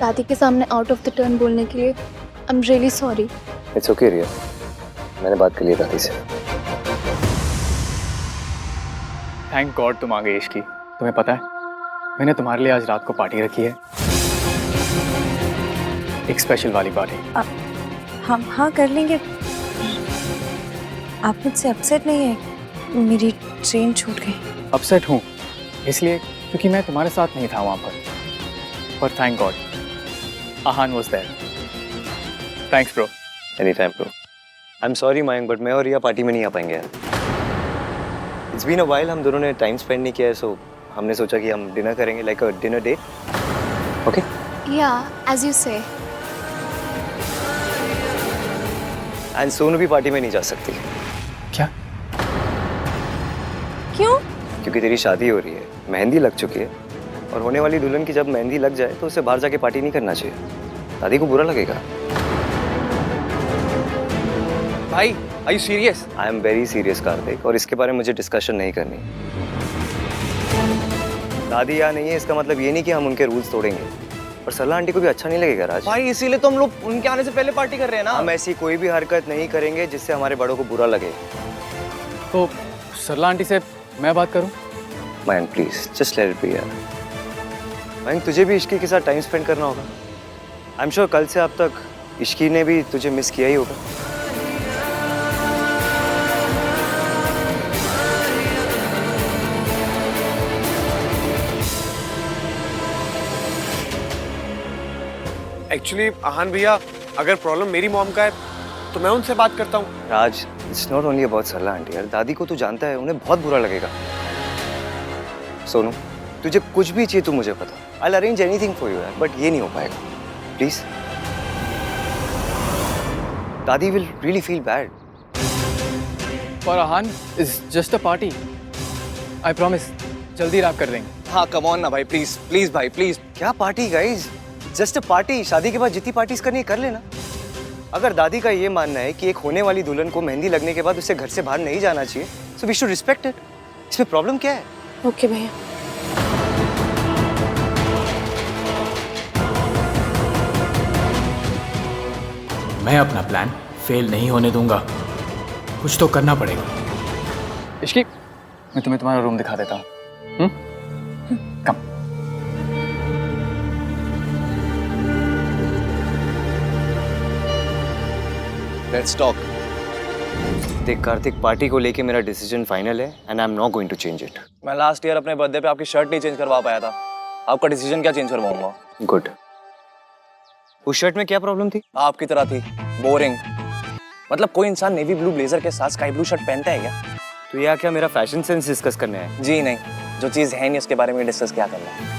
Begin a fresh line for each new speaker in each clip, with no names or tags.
दादी के सामने आउट ऑफ द टर्न बोलने के लिए I am really sorry.
It's okay Riya, मैंने बात कर ली दादी से।
थैंक गॉड तुम आ गई इश्की। तुम्हें पता है मैंने तुम्हारे लिए आज रात को पार्टी रखी है, एक स्पेशल वाली पार्टी।
हम हाँ कर लेंगे। आप मुझसे अपसेट नहीं है? मेरी ट्रेन छूट गई।
अपसेट हूँ इसलिए क्योंकि मैं तुम्हारे साथ नहीं था वहाँ पर thank god Aahan was there. Thanks bro.
Any time bro. I am sorry Mayank, but मैं और रिया पार्टी में नहीं आ पाएंगे यार। इट्स बीन अ व्हाइल, हम दोनों ने टाइम स्पेंड नहीं किया है, सो हमने सोचा कि हम डिनर करेंगे, like a dinner date. Okay?
या as you say.
And Sonu भी पार्टी में नहीं जा सकती।
क्या?
क्यों?
क्योंकि तेरी शादी हो रही है, मेहंदी लग चुकी है, और होने वाली दुल्हन की जब मेहंदी लग जाए तो उसे बाहर जाके पार्टी नहीं करना चाहिए, दादी को बुरा लगेगा।
भाई are you serious?
I am very serious Kartik, और इसके बारे में मुझे डिस्कशन नहीं करनी। दादी यहाँ नहीं है इसका मतलब ये नहीं कि हम उनके रूल्स तोड़ेंगे, और सरला आंटी को भी अच्छा नहीं लगेगा राज।
भाई इसीलिए तो हम लोग उनके आने से पहले पार्टी कर रहे हैं ना।
हम ऐसी कोई भी हरकत नहीं करेंगे जिससे हमारे बड़ों को बुरा लगे।
तो सरला आंटी से मैं बात करूँ?
Mayank please just let it be यार। मयंक तुझे भी इश्की के साथ टाइम स्पेंड करना होगा। आई एम श्योर कल से अब तक इश्की ने भी तुझे मिस किया ही होगा।
एक्चुअली आहान भैया, अगर प्रॉब्लम मेरी मॉम का है तो मैं उनसे बात करता हूँ।
Raj it's not only about Sarla aunty यार, दादी को तू जानता है, उन्हें बहुत बुरा लगेगा। सोनू तुझे कुछ भी चाहिए तू मुझे बता, I will arrange anything for you यार, बट ये नहीं हो पाएगा प्लीज। दादी विल रियली फील बैड।
और Aahan is just a party, I promise जल्दी रैप कर देंगे।
हाँ कम ऑन ना भाई, प्लीज प्लीज भाई प्लीज।
क्या party guys, just a party. शादी के बाद जितनी पार्टीज करनी है कर लेना। अगर दादी का ये मानना है कि एक होने वाली दुल्हन को मेहंदी लगने के बाद उसे घर से बाहर नहीं जाना चाहिए, so we should respect it. इसमें प्रॉब्लम क्या है?
ओके भैया।
मैं अपना प्लान फेल नहीं होने दूंगा, कुछ तो करना पड़ेगा।
इश्की मैं तुम्हें तुम्हारा रूम दिखा देता हूँ। कम।
Let's talk.
देख कार्तिक, पार्टी को लेके मेरा डिसीजन फाइनल है and I am not going to change it.
मैं लास्ट ईयर अपने बर्थडे पे आपकी शर्ट नहीं चेंज करवा पाया था, आपका डिसीजन क्या चेंज करवाऊंगा?
गुड। उस शर्ट में क्या प्रॉब्लम थी?
आपकी तरह थी, बोरिंग। मतलब कोई इंसान नेवी ब्लू ब्लेजर के साथ स्काई ब्लू शर्ट पहनता है क्या?
तो यह क्या मेरा फैशन सेंस डिस्कस करने आया?
जी नहीं, जो चीज है नहीं उसके बारे में डिस्कस क्या करना है।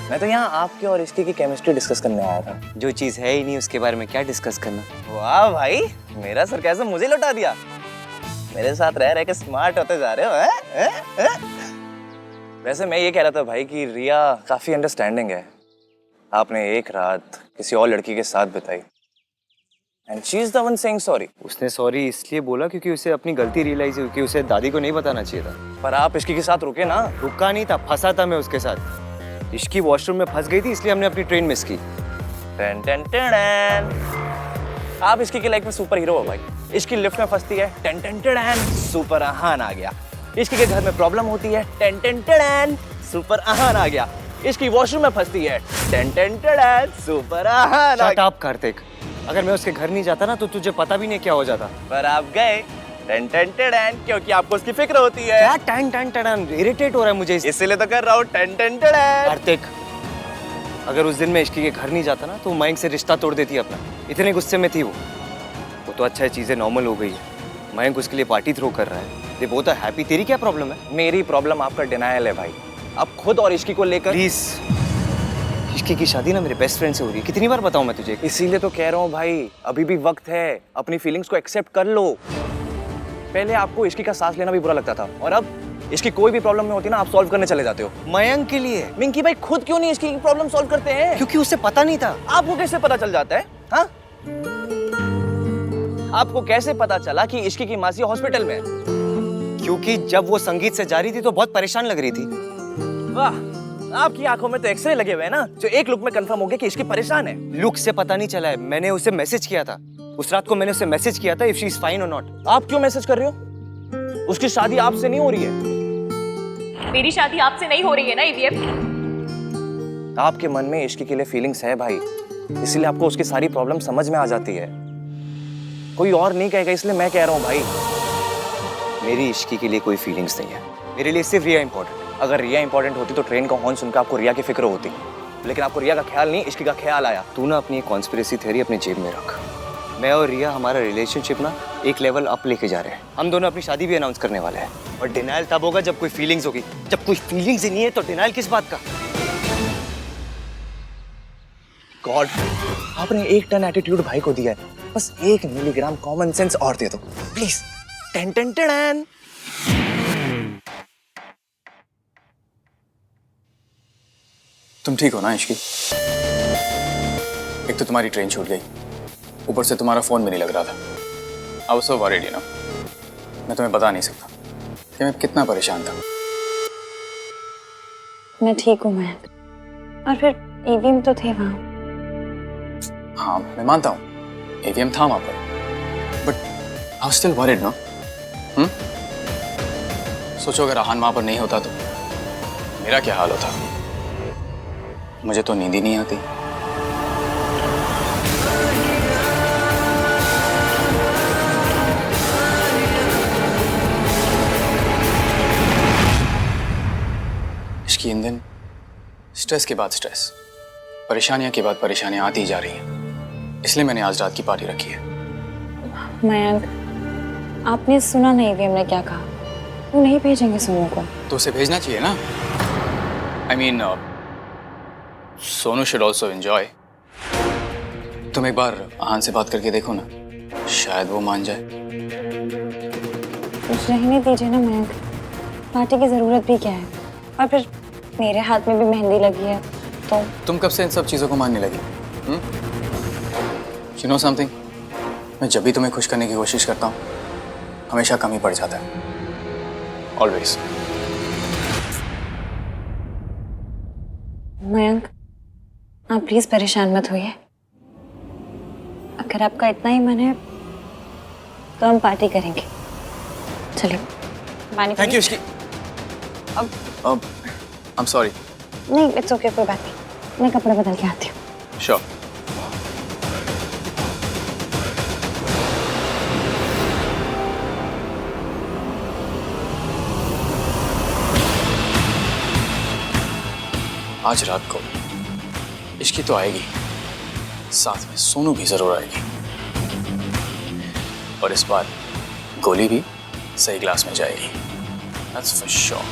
मैं तो यहाँ आपके और इसकी की केमिस्ट्री डिस्कस करने आया था।
जो चीज है ही नहीं उसके बारे में क्या डिस्कस करना?
वाह भाई, मेरा सरकाज़म मुझे लौटा दिया। मेरे साथ रह रह के स्मार्ट होते जा रहे हो हैं? वैसे मैं ये कह रहा था भाई कि रिया काफी अंडरस्टैंडिंग है। आपने एक रात किसी और लड़की के साथ बिताई and she is the one saying sorry.
उसने सॉरी इसलिए बोला क्योंकि उसे अपनी गलती रियलाइज हुई कि उसे दादी को नहीं बताना चाहिए था।
पर आप इसकी के साथ रुके ना।
रुका नहीं था, फंसा था मैं उसके साथ। इश्की वॉशरूम में फंस गई थी इसलिए हमने अपनी ट्रेन मिस की।
टन टन टन। आप इसकी की लाइफ में सुपर हीरो हो भाई। इसकी लिफ्ट में फंसती है, टन टन टन, सुपर आहान आ गया। इसकी के घर में प्रॉब्लम होती है, टन टन टन, सुपर आहान आ गया। इसकी वॉशरूम में फंसती है, टन टन टन, सुपर आहान आ
शट
गया।
अप कार्तिक, अगर मैं उसके घर नहीं जाता ना तो तुझे पता भी नहीं क्या हो जाता।
पर आप गए, टन टन टन, क्योंकि आपको उसकी फिक्र होती है।
क्या टन टन टन, इरिटेट हो रहा है मुझे
इसीलिए तो कर रहा हूँ, टन टन टन।
कार्तिक, अगर उस दिन मैं इश्की के घर नहीं जाता ना तो मयंक से रिश्ता तोड़ देती अपना। इतने गुस्से में थी वो तो अच्छा है, चीजें नॉर्मल हो गई है। मयंक उसके लिए पार्टी थ्रो कर रहा है, दे बोथ आर हैप्पी। तेरी क्या प्रॉब्लम है?
मेरी प्रॉब्लम आपका डिनायल है भाई। आप खुद और इश्की को लेकर।
प्लीज, इश्की की शादी ना मेरे बेस्ट फ्रेंड से हो रही है, कितनी बार बताऊं मैं तुझे?
इसीलिए तो कह रहा हूँ भाई, अभी भी वक्त है, अपनी फीलिंग्स को एक्सेप्ट कर लो। पहले आपको इश्की का सांस लेना भी बुरा लगता था और अब इसकी कोई भी प्रॉब्लम में होती है ना, आप सॉल्व करने चले जाते हो।
मयंक के लिए।
मिंकी भाई खुद क्यों नहीं इसकी प्रॉब्लम सॉल्व करते हैं?
क्योंकि उसे पता नहीं था।
आपको कैसे पता चल जाता है? हाँ, आपको कैसे पता चला कि इश्की की मासी हॉस्पिटल में है?
क्योंकि जब वो संगीत से जा रही थी तो बहुत परेशान लग रही थी।
वाह, आपकी आंखों में तो एक्सरे लगे हुए हैं ना, जो एक लुक में कंफर्म हो गया कि इश्की परेशान है।
लुक से पता नहीं चला है, मैंने उसे मैसेज किया था। उस रात को मैंने उसे मैसेज किया था इफ शी इज फाइन और नॉट।
आप क्यों मैसेज कर रहे हो? उसकी शादी आपसे नहीं हो रही है।
मेरी शादी आपसे नहीं हो रही है ना ईवीएम।
आपके मन में इश्की के लिए फीलिंग्स है भाई, इसलिए आपको उसकी सारी प्रॉब्लम समझ में आ जाती है। कोई और नहीं कहेगा, इसलिए मैं कह रहा हूँ भाई।
मेरी इश्की के लिए कोई फीलिंग्स नहीं है, मेरे लिए सिर्फ रिया इंपॉर्टेंट।
अगर रिया इंपॉर्टेंट होती तो ट्रेन का हॉर्न सुनकर आपको रिया की फिक्र होती, लेकिन आपको रिया का ख्याल नहीं, इश्की का ख्याल आया।
तू ना अपनी कॉन्स्पिरेसी थ्योरी अपनी जेब में रख। मैं और रिया हमारा रिलेशनशिप ना एक लेवल अप लेके जा रहे हैं। हम दोनों अपनी शादी भी अनाउंस करने वाले हैं। और डिनाइल तब होगा जब कोई फीलिंग्स होगी। जब कोई फीलिंग्स ही नहीं है तो डिनाइल किस बात का?
गॉड, आपने एक टन एटीट्यूड भाई को दिया है, बस 1 मिलीग्राम कॉमन सेंस और दे दो प्लीज। Ten ten ten.
तुम ठीक हो ना इश्की? एक तो तुम्हारी ट्रेन छूट गई, ऊपर से तुम्हारा फोन भी नहीं लग रहा था। I was so worried, you know. मैं तुम्हें बता नहीं सकता कि मैं कितना परेशान था।
मैं ठीक हूँ मयंक, और फिर ईवीएम तो थे वहाँ।
हाँ मैं मानता हूँ एवीएम था वहाँ पर, but I was still worried ना। सोचो अगर आहान वहाँ पर नहीं होता तो मेरा क्या हाल होता। मुझे तो नींद ही नहीं आती। इसकी इन दिन स्ट्रेस के बाद स्ट्रेस, परेशानियां के बाद परेशानियां आती ही जा रही हैं, इसलिए मैंने आज रात की पार्टी रखी है।
मयंक, आपने सुना नहीं ईवीएम ने क्या कहा? वो नहीं भेजेंगे सोनू को।
तो उसे भेजना चाहिए ना। I mean Sonu should also enjoy. तुम एक बार आहान से बात करके देखो ना, शायद वो मान जाए।
रहने दीजिए ना मयंक, पार्टी की जरूरत भी क्या है? और फिर मेरे हाथ में भी मेहंदी लगी है तो।
तुम कब से इन सब चीजों को मानने लगी? यू नो समथिंग, मैं जब भी तुम्हें खुश करने की कोशिश करता हूँ हमेशा कम ही पड़ जाता है। ऑलवेज।
मयंक, आप प्लीज परेशान मत होइए। अगर आपका इतना ही मन है तो हम पार्टी करेंगे। चलिए पानी।
Thank you Ishki. अब आई एम सॉरी।
नहीं, इट्स ओके, कोई बात नहीं। मैं कपड़े बदल के आती हूँ।
श्योर। आज रात को इश्की तो आएगी, साथ में सोनू भी जरूर आएगी, और इस बार गोली भी सही ग्लास में जाएगी। That's for sure.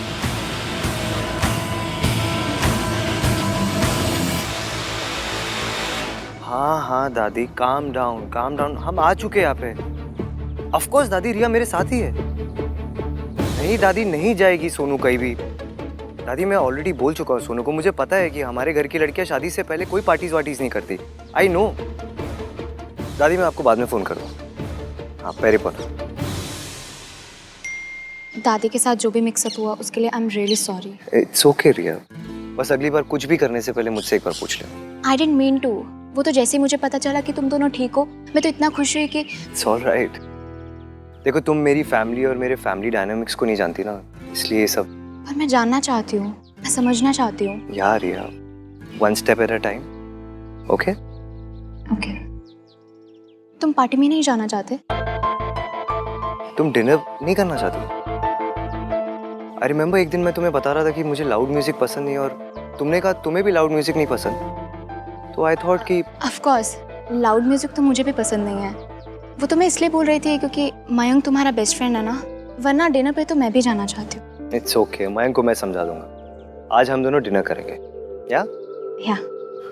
हाँ दादी, काम डाउन। हम आ चुके हैं यहाँ पे। ऑफ कोर्स दादी, रिया मेरे साथ ही है। नहीं दादी, नहीं जाएगी सोनू कहीं भी। दादी मैं ऑलरेडी बोल चुका हूँ सोनू को, मुझे पता है कि हमारे घर की लड़कियाँ शादी से पहले कोई पार्टीज वार्टीज नहीं करती। I know. दादी मैं आपको बाद में फोन करूँगा। आप पहले पता।
दादी के साथ जो भी मिक्सअप हुआ उसके लिए I am really sorry.
It's okay Riya, बस अगली बार कुछ भी करने से पहले मुझसे एक बार पूछ ले।
I didn't mean to. वो तो जैसे ही मुझे पता चला कि तुम दोनों ठीक हो, मैं तो इतना खुश हुई कि।
It's alright. देखो तुम मेरी फैमिली और मेरे फैमिली डायनामिक्स को नहीं जानती ना, इसलिए ये सब।
पर मैं जानना चाहती हूँ, मैं समझना चाहती हूँ।
यार यार, one step at a time. Okay
okay. तुम पार्टी में नहीं जाना चाहते?
तुम डिनर नहीं करना चाहती? आई रिमेम्बर एक दिन मैं तुम्हें बता रहा था कि मुझे लाउड म्यूजिक पसंद नहीं, और तुमने कहा तुम्हें भी लाउड म्यूजिक नहीं पसंद। तो आई थॉट कि
ऑफ कोर्स लाउड म्यूजिक तो मुझे भी पसंद नहीं है। वो तो मैं इसलिए बोल रही थी क्योंकि मयंक तुम्हारा बेस्ट फ्रेंड है ना, वरना डिनर पे तो मैं भी जाना चाहती हूँ।
इट्स ओके, मयंक को मैं समझा दूंगा। आज हम दोनों डिनर करेंगे। या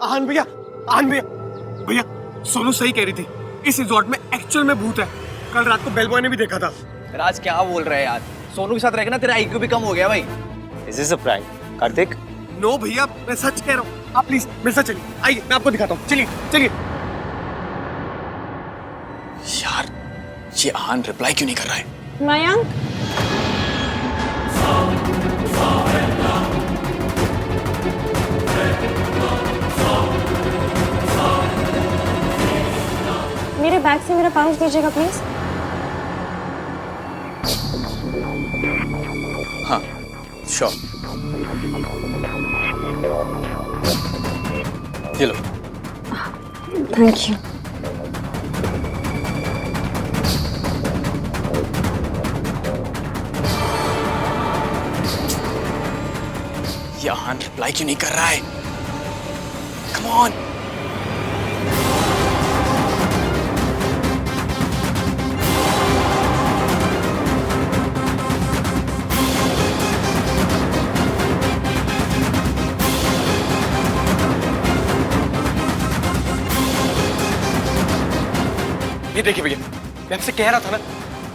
आहान भैया, भैया सोनू सही कह रही थी, इस रिजॉर्ट में एक्चुअल में भूत है। कल रात को बेल बॉय ने भी देखा था।
राज क्या बोल रहे हैं यार? सोनू के साथ रहकर ना तेरा IQ भी कम हो गया भाई।
Is this a prank Kartik?
No भैया, मैं सच कह रहा हूँ। आप प्लीज मेरे साथ चलिए, आइए मैं आपको दिखाता हूँ। चलिए।
यार ये आहान रिप्लाई क्यों नहीं कर रहा है?
मयंक, बैग से मेरा पाउच दीजिएगा प्लीज।
हाँ श्योर। ये लो।
Thank you.
ये आहान रिप्लाई क्यों नहीं कर रहा है? Come on.
ये देखिए भैया, मैं आपसे कह रहा था ना,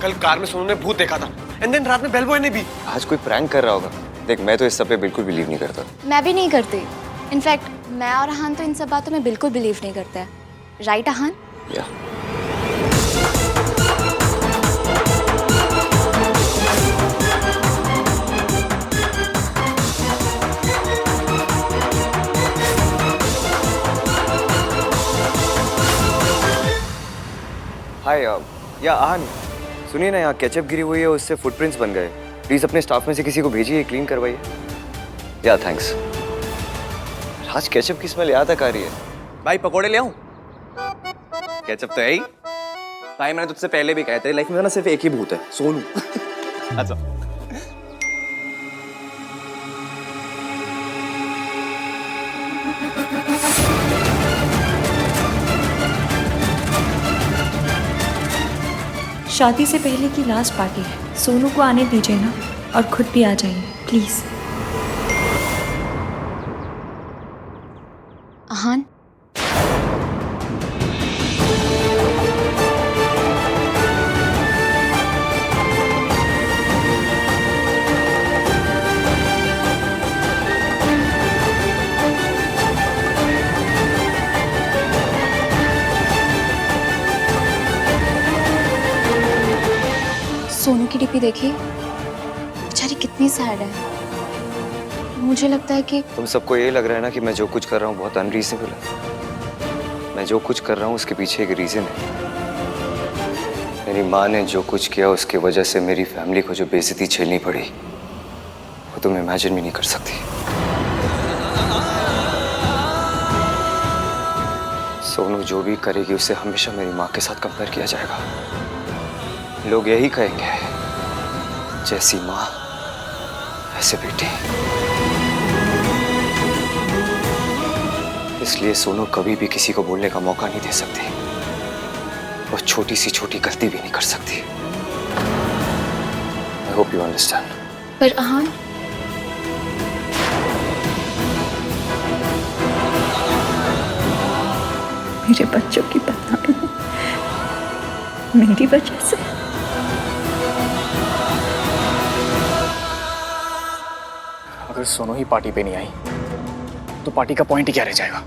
कल कार में सोनू ने भूत देखा था, एंड देन रात में बेल बॉय ने भी।
आज कोई प्रैंक कर रहा होगा। देख, मैं तो इस सब पे बिल्कुल बिलीव नहीं करता।
मैं भी नहीं करती। इनफैक्ट मैं और आहान तो इन सब बातों में बिल्कुल बिलीव नहीं करते हैं। राइट आहान?
या हाय या आहान, सुनिए ना, यहाँ केचप गिरी हुई है, उससे फुटप्रिंट्स बन गए। प्लीज अपने स्टाफ में से किसी को भेजिए, क्लीन करवाइए। या थैंक्स। आज केचप की स्मेल याद तक आ रही है।
भाई पकोड़े ले आऊं? केचप तो है ही। भाई मैंने तुझसे पहले भी कहा, तेरी लाइफ में ना सिर्फ एक ही भूत है, सोनू। अच्छा।
शादी से पहले की लास्ट पार्टी है, सोनू को आने दीजिए ना, और खुद भी आ जाइए प्लीज।
आहान, सोनू की डीपी देखी, बेचारी कितनी सैड है। मुझे लगता है कि
तुम सबको ये लग रहा है ना कि मैं जो कुछ कर रहा हूँ बहुत अनरीजनेबल है। मैं जो कुछ कर रहा हूँ उसके पीछे एक रीजन है। मेरी माँ ने जो कुछ किया उसकी वजह से मेरी फैमिली को जो बेइज्जती झेलनी पड़ी, वो तुम इमेजिन भी नहीं कर सकती। सोनू जो भी करेगी उसे हमेशा मेरी माँ के साथ कंपेयर किया जाएगा। लोग यही कहेंगे, जैसी माँ ऐसे बेटी। इसलिए सोनू कभी भी किसी को बोलने का मौका नहीं दे सकती, और छोटी सी छोटी गलती भी नहीं कर सकती। I hope you understand.
पर आहान,
मेरे बच्चों की बदनामी मेरी वजह से।
अगर सोनू ही पार्टी पे नहीं आई तो पार्टी का पॉइंट ही क्या रह जाएगा?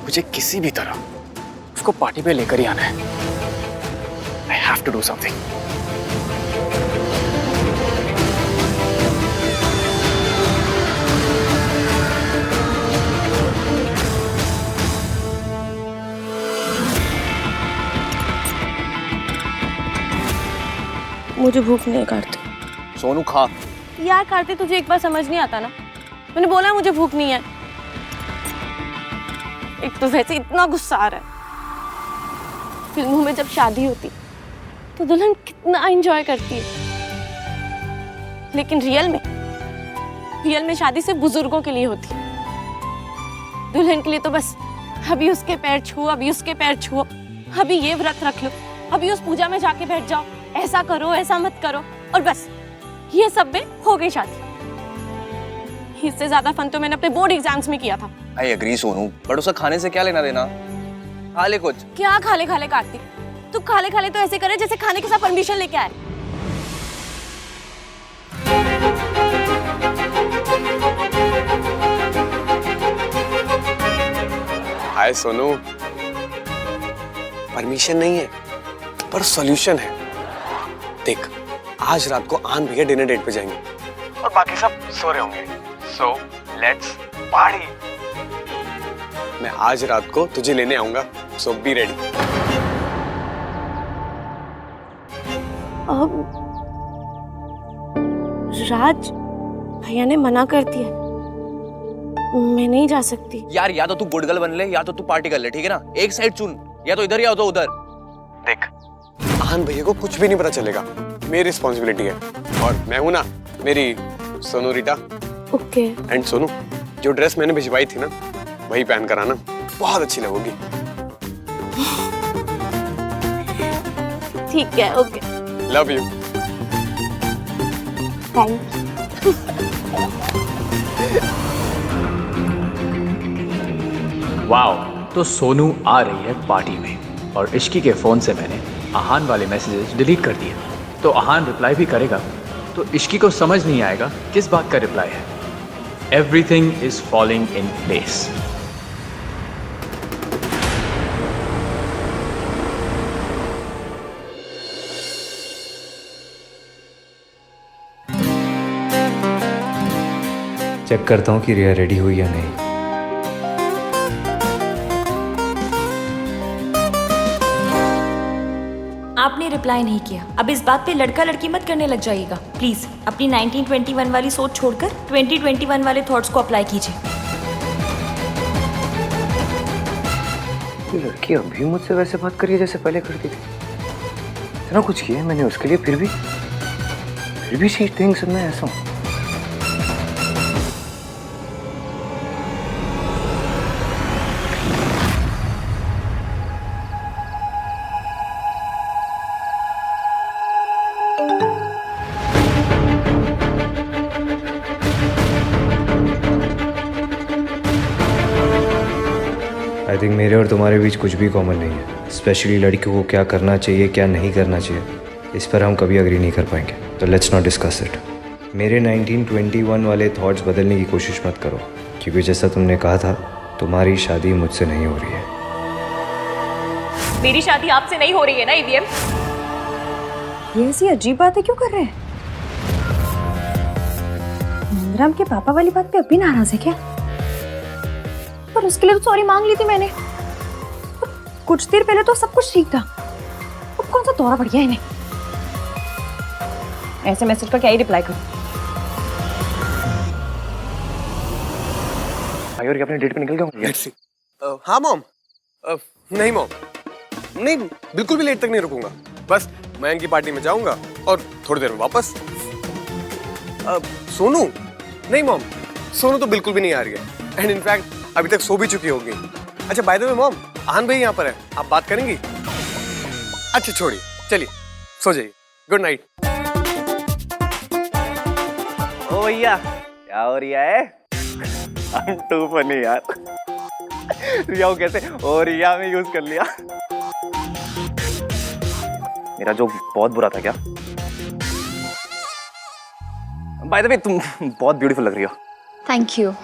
मुझे किसी भी तरह उसको पार्टी पे लेकर ही आना है। I have to do something.
मुझे भूख नहीं करती।
सोनू खा।
यार कार्तिक, तुझे एक बार समझ नहीं आता ना, मैंने बोला मुझे भूख नहीं है। एक तो वैसे इतना गुस्सा आ रहा है। फिल्मों में जब शादी होती तो दुल्हन कितना एंजॉय करती है, लेकिन रियल में शादी सिर्फ बुजुर्गों के लिए होती है। दुल्हन के लिए तो बस अभी उसके पैर छुओ, अभी उसके पैर छुओ, अभी ये व्रत रख लो, अभी उस पूजा में जाके बैठ जाओ, ऐसा करो ऐसा मत करो, और बस ये सब में हो गई शादी। इससे ज्यादा फन तो मैंने अपने बोर्ड एग्जाम्स में किया था।
आई एग्री सोनू, बट उसका खाने से क्या लेना देना? खा ले कुछ।
क्या खाले खाले कार्तिक, तू खाले खाले तो ऐसे करे जैसे खाने के साथ परमिशन लेके आए।
हाय सोनू, परमिशन नहीं है पर सॉल्यूशन है। देख, आज रात को आन भैया डिनर डेट पे जाएंगे और बाकी सब सो रहे होंगे। So let's party. मैं आज रात को तुझे लेने आऊंगा, सो बी रेडी।
राज, भैया ने मना कर दिया, मैं नहीं जा सकती।
यार या तो तू गुड गर्ल बन ले या तो तू पार्टी कर ले, ठीक है ना? एक साइड चुन, या तो इधर या तो उधर।
देख, आहान भैया को कुछ भी नहीं पता चलेगा, मेरी रिस्पॉन्सिबिलिटी है। और मैं हूं ना, मेरी सोनू रीटा।
ओके।
एंड सोनू, जो ड्रेस मैंने भिजवाई थी ना, वही पहन कर आना, बहुत अच्छी लगोगी।
ठीक है, okay.
Love you.
Thank you.
Wow, तो सोनू आ रही है पार्टी में और इश्की के फ़ोन से मैंने आहान वाले मैसेजेस डिलीट कर दिए। तो आहान रिप्लाई भी करेगा तो इश्की को समझ नहीं आएगा किस बात का रिप्लाई है। Everything is falling in place.
Check करता हूँ कि रिया रेडी हुई या नहीं।
आपने रिप्लाई नहीं किया। अब इस बात पे लड़का लड़की मत करने लग जाइएगा प्लीज। अपनी 1921 वाली सोच छोड़कर 2021 वाले थॉट्स को अप्लाई कीजिए।
ये लड़की अभी मुझसे वैसे बात करी है जैसे पहले करती थी। इतना कुछ किया है मैंने उसके लिए, फिर भी शी थिंक्स मैं ऐसा हूँ। आई थिंक मेरे और तुम्हारे बीच कुछ भी कॉमन नहीं है। स्पेशली लड़कियों को क्या करना चाहिए क्या नहीं करना चाहिए, इस पर हम कभी अग्री नहीं कर पाएंगे। तो लेट्स नॉट डिस्कस इट। मेरे 1921 वाले थॉट्स बदलने की कोशिश मत करो, क्योंकि जैसा तुमने कहा था तुम्हारी शादी मुझसे नहीं हो रही है।
मेरी शादी आपसे नहीं हो रही है ना ईवीएम?
ये ऐसी अजीब बातें क्यों कर रहे हैं? नंदराम के पापा वाली बात पे अभी नाराज है क्या? पर उसके लिए तो सॉरी मांग ली थी मैंने। कुछ देर पहले तो सब कुछ ठीक था, अब कौन सा दौरा पड़ गया इन्हें? ऐसे मैसेज का क्या ही रिप्लाई करूं?
भाई और अपने डेट पे निकल गया।
हाँ मॉम। नहीं मॉम, नहीं बिल्कुल भी लेट तक नहीं रुकूंगा। बस मयंक की पार्टी में जाऊंगा और थोड़ी देर में वापस। सोनू? नहीं मॉम, सोनू तो बिल्कुल भी नहीं आ रही है। एंड इनफैक्ट अभी तक सो भी चुकी होगी। अच्छा बाय द वे मॉम, आहान भाई यहाँ पर है, आप बात करेंगी? अच्छा छोड़िए, चलिए सो जाइए। Good night.
ओ भैया, क्या हो रिया है? टू फनी यार। रिया को कैसे ओ रिया में यूज कर लिया। मेरा जोक बहुत बुरा था क्या? बाय द वे तुम बहुत ब्यूटीफुल लग रही हो।
Thank you.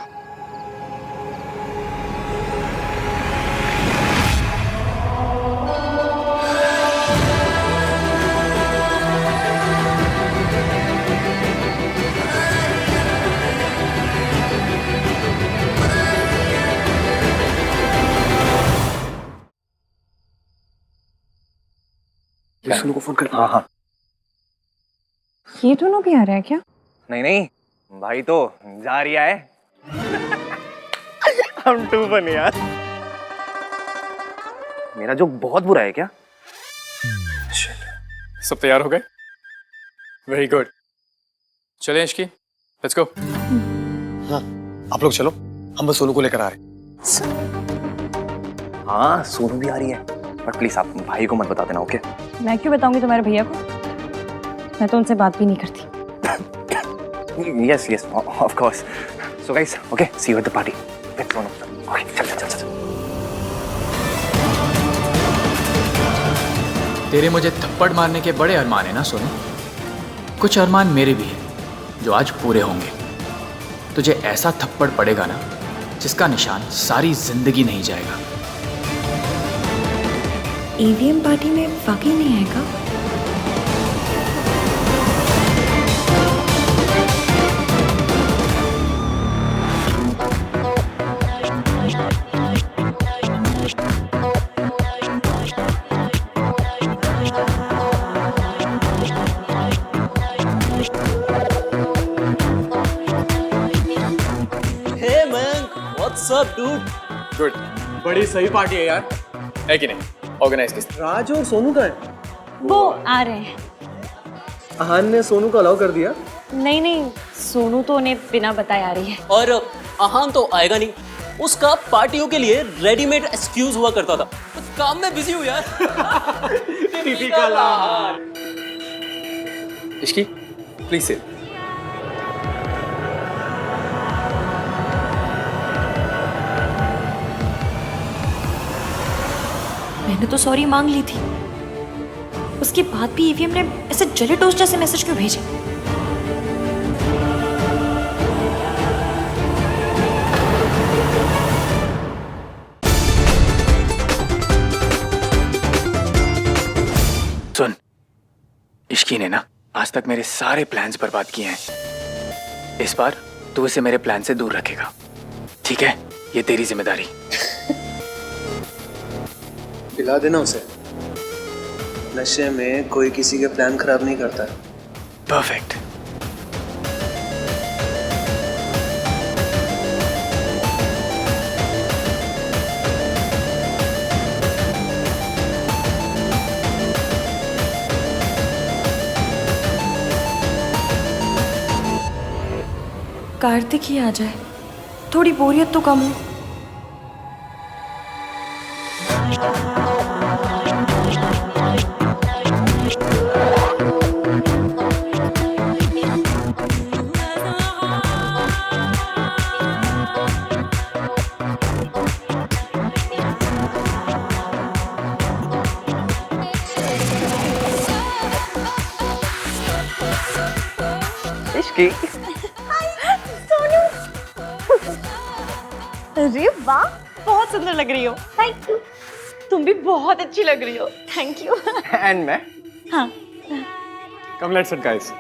सोनू को फोन कर।
हाँ हाँ।
ये दोनों भी आ रहे हैं क्या?
नहीं नहीं, भाई तो जा रिया है। हम टू फनी यार। मेरा जोक बहुत बुरा है क्या?
सब तैयार हो गए? Very good. चलें इश्की, लेट्स गो।
हाँ आप लोग चलो, हम बस सोनू को लेकर आ रहे हैं।
हाँ सोनू भी आ रही है, बट प्लीज आप भाई को मत बता देना, ओके?
मैं क्यों बताऊंगी तुम्हारे भैया को? मैं तो उनसे बात भी नहीं करती।
Yes yes of course. So guys, okay, see you at the party. Let's go. Okay चल चल चल।
तेरे मुझे थप्पड़ मारने के बड़े अरमान है ना सोनू? कुछ अरमान मेरे भी हैं जो आज पूरे होंगे। तुझे ऐसा थप्पड़ पड़ेगा ना जिसका निशान सारी जिंदगी नहीं जाएगा।
ईवीएम पार्टी में वाकई नहीं आएगा?
Up dude?
गुड, बड़ी सही पार्टी है यार, है कि नहीं? ऑर्गेनाइज किस
राज और सोनू का है?
वो आ रहे हैं।
आहान ने सोनू को अलाउ कर दिया?
नहीं नहीं, सोनू तो उन्हें बिना बताए आ रही है।
और आहान तो आएगा नहीं, उसका पार्टियों के लिए रेडीमेड एक्सक्यूज हुआ करता था। तो काम में बिजी हूँ यार।
Typical Aahan.
Ishki, please sit.
मैंने तो सॉरी मांग ली थी, उसके बाद भी ईवीएम ने ऐसे जले टोस्ट जैसे मैसेज क्यों भेजे?
सुन, इश्की ने ना आज तक मेरे सारे प्लान्स बर्बाद किए हैं। इस बार तू उसे मेरे प्लान से दूर रखेगा, ठीक है? ये तेरी जिम्मेदारी।
पिला देना उसे। नशे में कोई किसी के प्लान खराब नहीं करता।
परफेक्ट।
कार्तिक ही आ जाए, थोड़ी बोरियत तो कम हो।
इश्की,
अरे वाह, बहुत सुंदर लग रही हो। Thank you. तुम भी बहुत अच्छी लग रही हो। Thank you.
एंड मैं?
हाँ।
Come let's sit guys.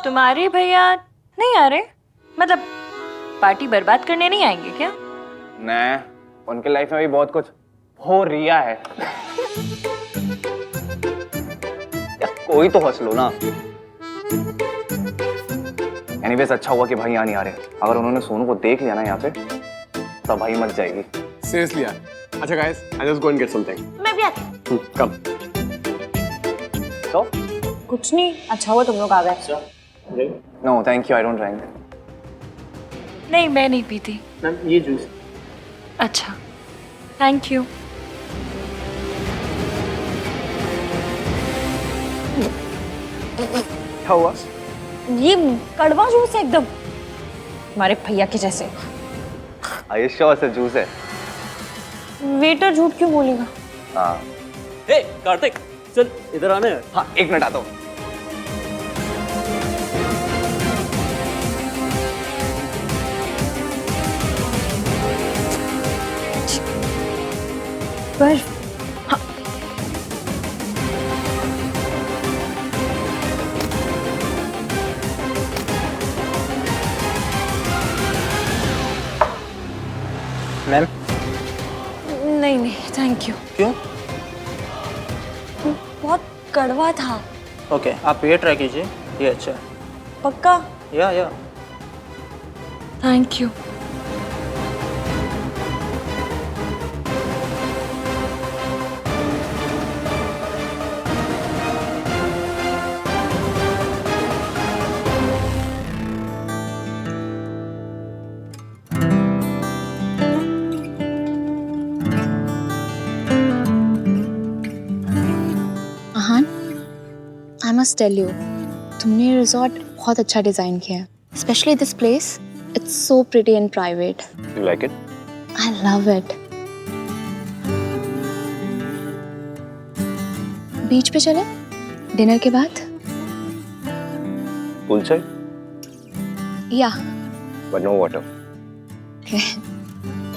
तुम्हारे भैया नहीं आ रहे? मतलब पार्टी बर्बाद करने नहीं आएंगे क्या?
नहीं, उनके लाइफ में भी बहुत कुछ हो रिया है। यार कोई तो हंस लो ना। एनीवेज अच्छा हुआ कि भाई यहाँ नहीं आ रहे। अगर उन्होंने सोनू को देख लिया ना यहाँ पे, तब भाई मर जाएगी।
सीरियसली यार। अच्छा guys, I just go and get something.
मैं भी आती हूँ।
कम।
तो
कुछ नहीं, अच्छा हुआ तुम लोग आ गए।
No thank you, I don't drink.
नहीं, मैं नहीं पीती।
मैम ये जूस।
अच्छा, थैंक यू।
क्या हुआ?
ये कड़वा जूस है एकदम, हमारे भैया के जैसे।
आयुष श्योर से जूस है।
वेटर झूठ क्यों बोलेगा?
हाँ।
हे कार्तिक, चल इधर आने।
हाँ, एक मिनट आता हूँ।
पर
मैम?
नहीं नहीं, थैंक यू।
क्यों?
बहुत कड़वा था।
ओके, आप ये ट्राई कीजिए, ये अच्छा है।
पक्का?
या
thank you.
Aahan, I must tell you, तुमने ये रिजॉर्ट बहुत अच्छा डिज़ाइन किया है। Specially this place, it's so pretty and private.
You like it?
I love it. Beach पे चले डिनर के बाद?
पूल चाय?
या
बट नो वाटर।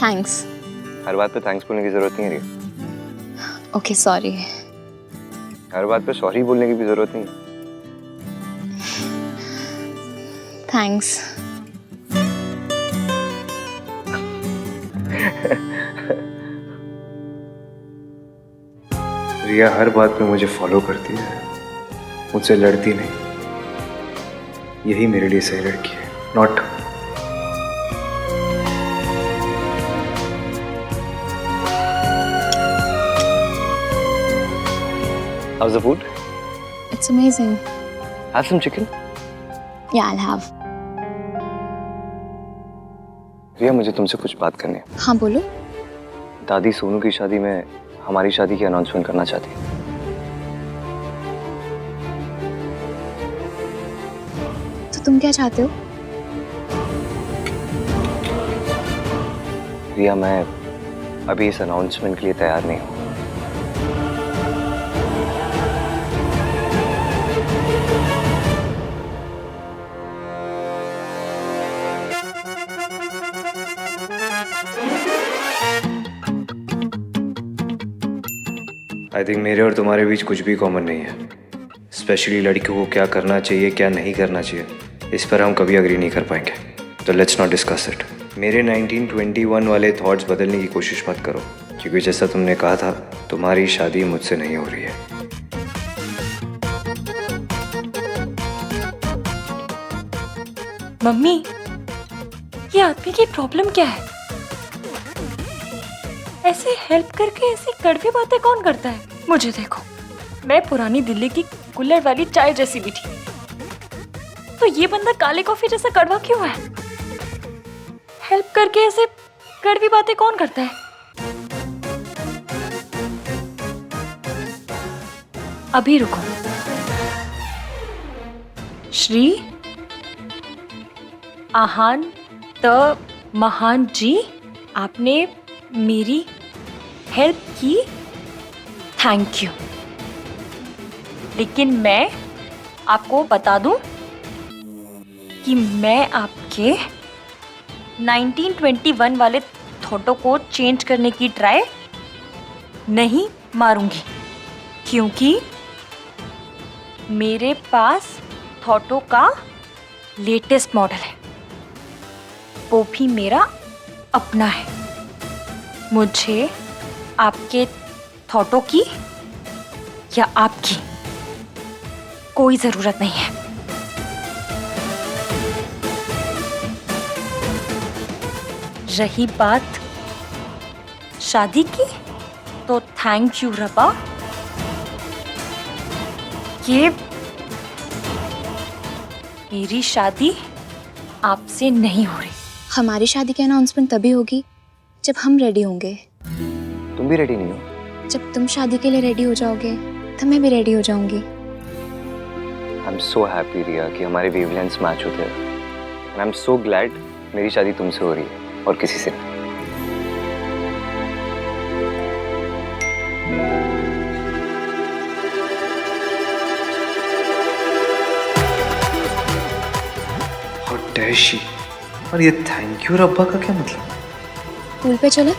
थैंक्स।
हर बात पे थैंक्स बोलने की जरूरत नहीं है रिया।
Okay sorry.
हर बात पे सॉरी बोलने की भी जरूरत नहीं है।
थैंक्स।
रिया हर बात पे मुझे फॉलो करती है, मुझसे लड़ती नहीं। यही मेरे लिए सही लड़की है। How's the food?
It's amazing.
Have some chicken.
Yeah, I'll have.
रिया, मुझे तुमसे कुछ बात करनी है।
हाँ बोलो।
दादी सोनू की शादी में हमारी शादी की अनाउंसमेंट करना चाहती है।
तो तुम क्या चाहते हो?
रिया, मैं अभी इस अनाउंसमेंट के लिए तैयार नहीं हूँ। आई थिंक मेरे और तुम्हारे बीच कुछ भी कॉमन नहीं है। स्पेशली लड़कियों को क्या करना चाहिए, क्या नहीं करना चाहिए, इस पर हम कभी अग्री नहीं कर पाएंगे। तो लेट्स नॉट डिस्कस इट। मेरे 1921 वाले थॉट्स बदलने की कोशिश मत करो, क्योंकि जैसा तुमने कहा था, तुम्हारी शादी मुझसे नहीं हो रही है।
मम्मी, ये आदमी की प्रॉब्लम क्या है? ऐसे हेल्प करके ऐसी कड़वी बातें कौन करता है? मुझे देखो, मैं पुरानी दिल्ली की कुल्हड़ वाली चाय जैसी भी थी, तो ये बंदा काले कॉफी जैसा कड़वा क्यों है? हेल्प करके ऐसे कड़वी बातें कौन करता है? अभी रुको। श्री आहान त महान जी, आपने मेरी हेल्प की, थैंक यू। लेकिन मैं आपको बता दूं कि मैं आपके 1921 वाले थॉटों को चेंज करने की ट्राई नहीं मारूंगी, क्योंकि मेरे पास थॉटों का लेटेस्ट मॉडल है, वो भी मेरा अपना है। मुझे आपके थॉटों की या आपकी कोई जरूरत नहीं है। रही बात शादी की, तो थैंक यू रबा, ये मेरी शादी आपसे नहीं हो रही।
हमारी शादी की अनाउंसमेंट तभी होगी जब हम रेडी होंगे।
तुम भी रेडी नहीं हो?
जब तुम शादी के लिए रेडी हो जाओगे, तब मैं भी रेडी हो जाऊंगी।
आई एम सो हैप्पी रिया कि हमारे वेवलेंथ्स मैच होते हैं। And I am so glad मेरी शादी तुमसे हो रही है और किसी से नहीं। How dare she? और ये थैंक यू रब्बा का क्या मतलब?
पूल पे चले?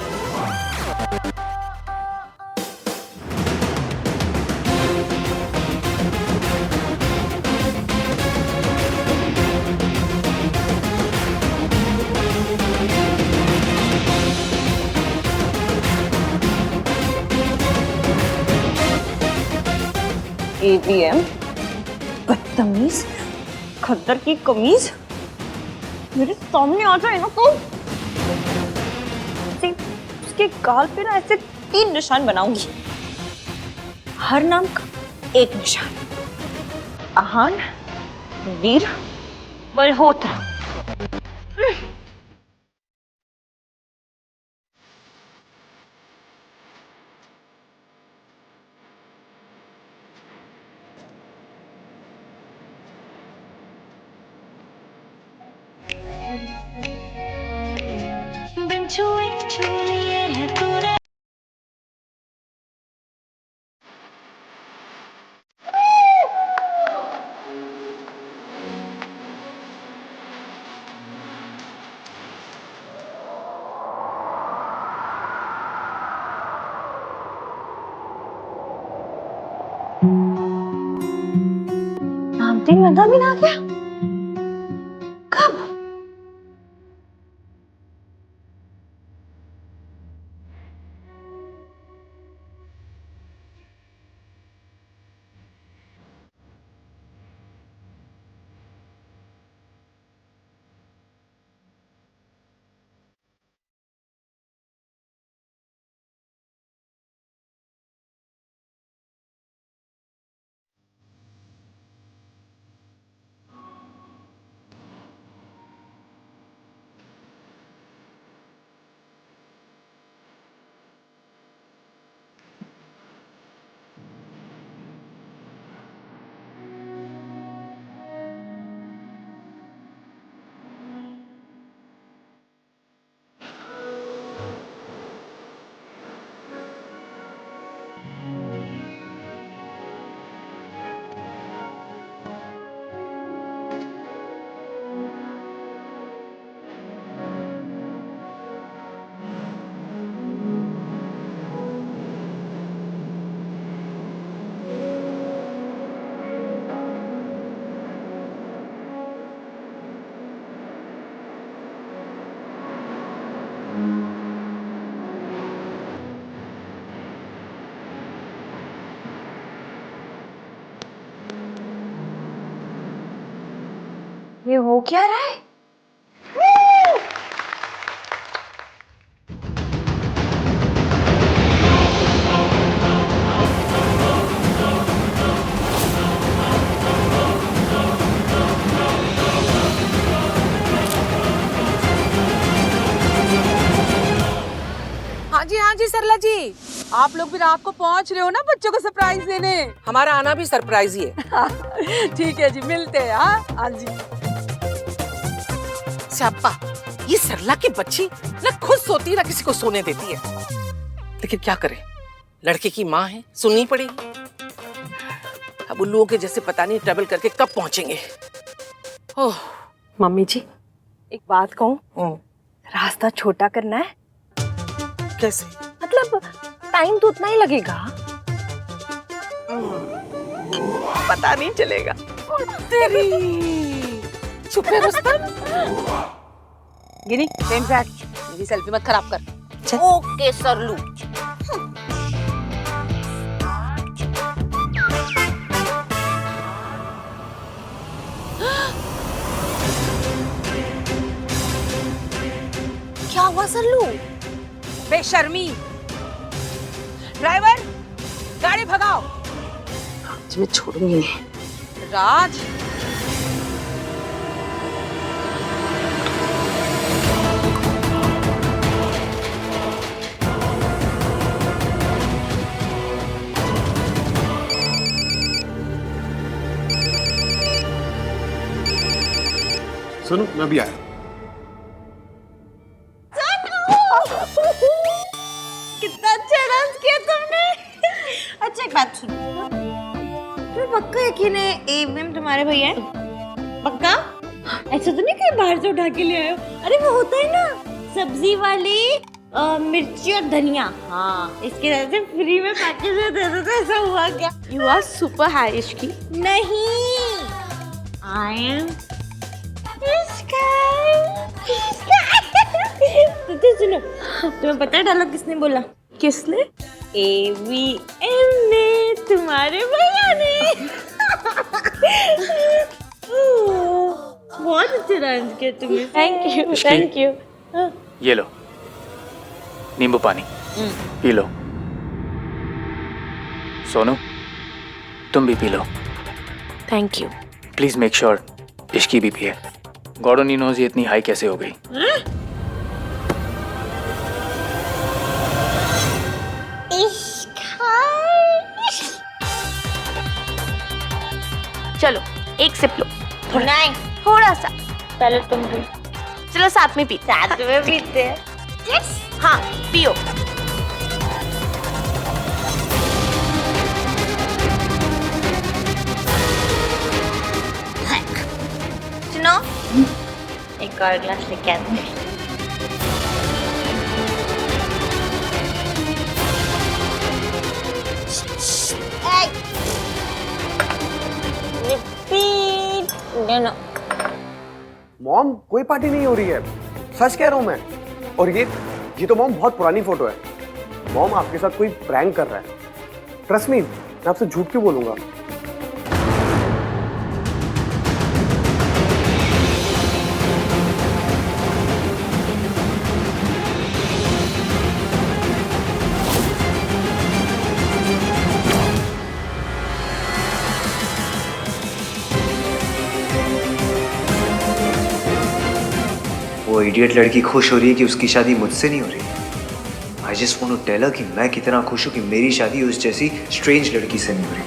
ATM, बदतमीज, खद्दर की कमीज, मेरे सामने आ जाए ना तो उसके गाल पे ना ऐसे 3 निशान बनाऊंगी, हर नाम का एक निशान। आहान, वीर, मल्होत्रा। नामतीन बंदा भी ना गया।
ये हो क्या रहा है?
हाँ जी सरला जी, आप लोग भी रात को पहुंच रहे हो ना बच्चों को सरप्राइज देने। हमारा आना भी सरप्राइज ही है। ठीक है जी, मिलते हैं। हाँ जी।
स्यापा, ये सरला की बच्ची ना खुद सोती है ना किसी को सोने देती है। लेकिन क्या करे, लड़के की माँ है, सुननी पड़ेगी। अब उल्लुओं के जैसे पता नहीं ट्रेवल करके कब पहुंचेंगे। ओह
मम्मी जी, एक बात कहूँ, रास्ता छोटा करना है।
कैसे?
मतलब टाइम तो उतना ही लगेगा।
पता नहीं चलेगा। तेरी चुप है रुस्तम।
गिनी, मेरी सेल्फी मत खराब कर।
ओके सरलू।
क्या हुआ सरलू? बेशर्मी। ड्राइवर, गाड़ी भगाओ।
आज मैं छोड़ूंगी नहीं।
राज,
सुनो, मैं भी आया।
कितना अच्छा डांस किया तुमने। अच्छा एक बात सुनो, तुम्हें पक्का यकीन है एवीएम तुम्हारे भैया है? पक्का? ऐसा तो नहीं कहीं बाहर से उठा के ले आए हो? अरे वो होता है ना सब्जी वाली मिर्ची और धनिया, हाँ इसके वजह से फ्री में पैकेज में दे देते। ऐसा हुआ क्या? यू आर सुपर हाई इश्की। नहीं, आई एम तो सुनो, तुम्हें पता है डायलॉग किसने बोला?
किसने?
एवीएम ने, तुम्हारे भैया ने। बहुत अच्छा डांस किया तुमने। Thank you.
ये लो नींबू पानी, पी लो। सोनू, तुम भी P low.
Thank you.
Please make sure Ishki भी पिए। गॉड ओनली नोज ये इतनी हाई कैसे हो गई।
चलो एक सिप लो। नहीं, थोड़ा सा। पहले तुम भी। चलो साथ में पीते। साथ में पीते हैं। यस, हाँ पियो। सुनो, एक और ग्लास लेके आते हैं।
मॉम, कोई पार्टी नहीं हो रही है, सच कह रहा हूँ मैं। और ये तो मॉम बहुत पुरानी फोटो है। मॉम आपके साथ कोई प्रैंक कर रहा है। ट्रस्ट मी, मैं आपसे झूठ क्यों बोलूंगा।
वो इडियट लड़की खुश हो रही है कि उसकी शादी मुझसे नहीं हो रही। I just want to tell her कि मैं कितना खुश हूँ कि मेरी शादी उस जैसी स्ट्रेंज लड़की से नहीं हो रही।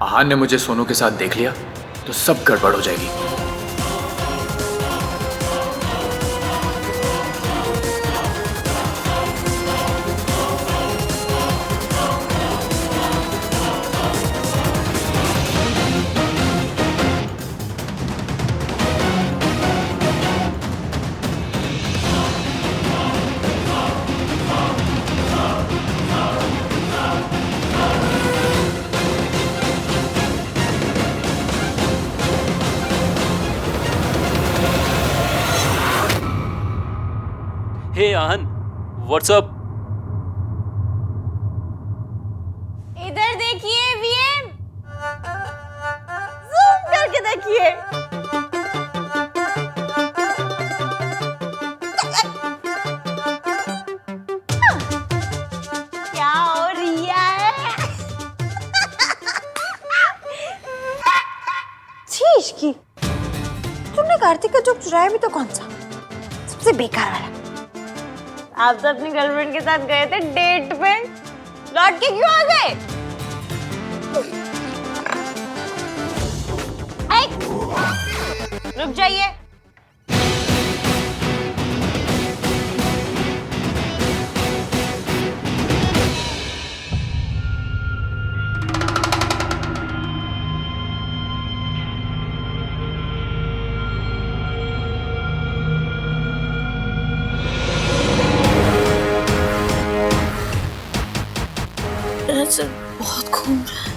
आहान ने मुझे सोनू के साथ देख लिया तो सब गड़बड़ हो जाएगी।
हे आहन, व्हाट्सअप?
इधर देखिए वीएम, जूम करके देखिए। क्या हो रिया है?
छी इश्की, तुमने कार्तिक का जोक चुराया भी तो कौन सा? सबसे बेकार वाला।
आप तो अपनी गर्लफ्रेंड के साथ गए थे डेट पे, लौट के क्यों आ गए? रुक जाइए।
बहुत घूम रहा है।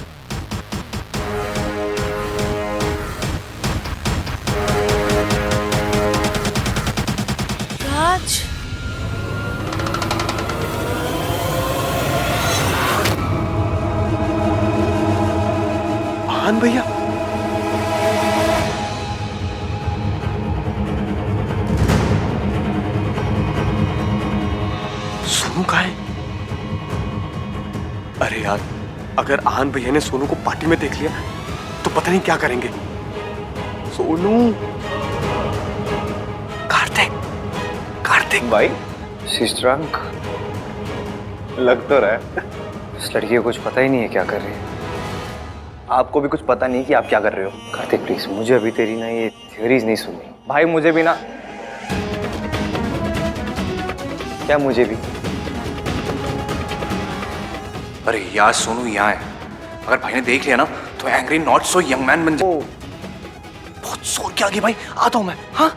राज,
आन भैया, सोनू कहाँ है? अरे यार, अगर आन भैया ने सोनू को पार्टी में देख लिया तो पता नहीं क्या करेंगे। सोनू, कार्तिक, कार्तिक
भाई, शी इज ड्रंक। लग तो रहा है। इस लड़की को कुछ पता ही नहीं है क्या कर रही है।
आपको भी कुछ पता नहीं कि आप क्या कर रहे हो।
कार्तिक प्लीज, मुझे अभी तेरी ना ये थ्योरीज नहीं सुननी।
भाई मुझे भी ना।
क्या मुझे भी?
अरे यार सोनू यहाँ है, अगर भाई ने देख लिया ना तो angry not so young man बन जाए। बहुत जोर के आगे भाई, आता हूं मैं। हाँ,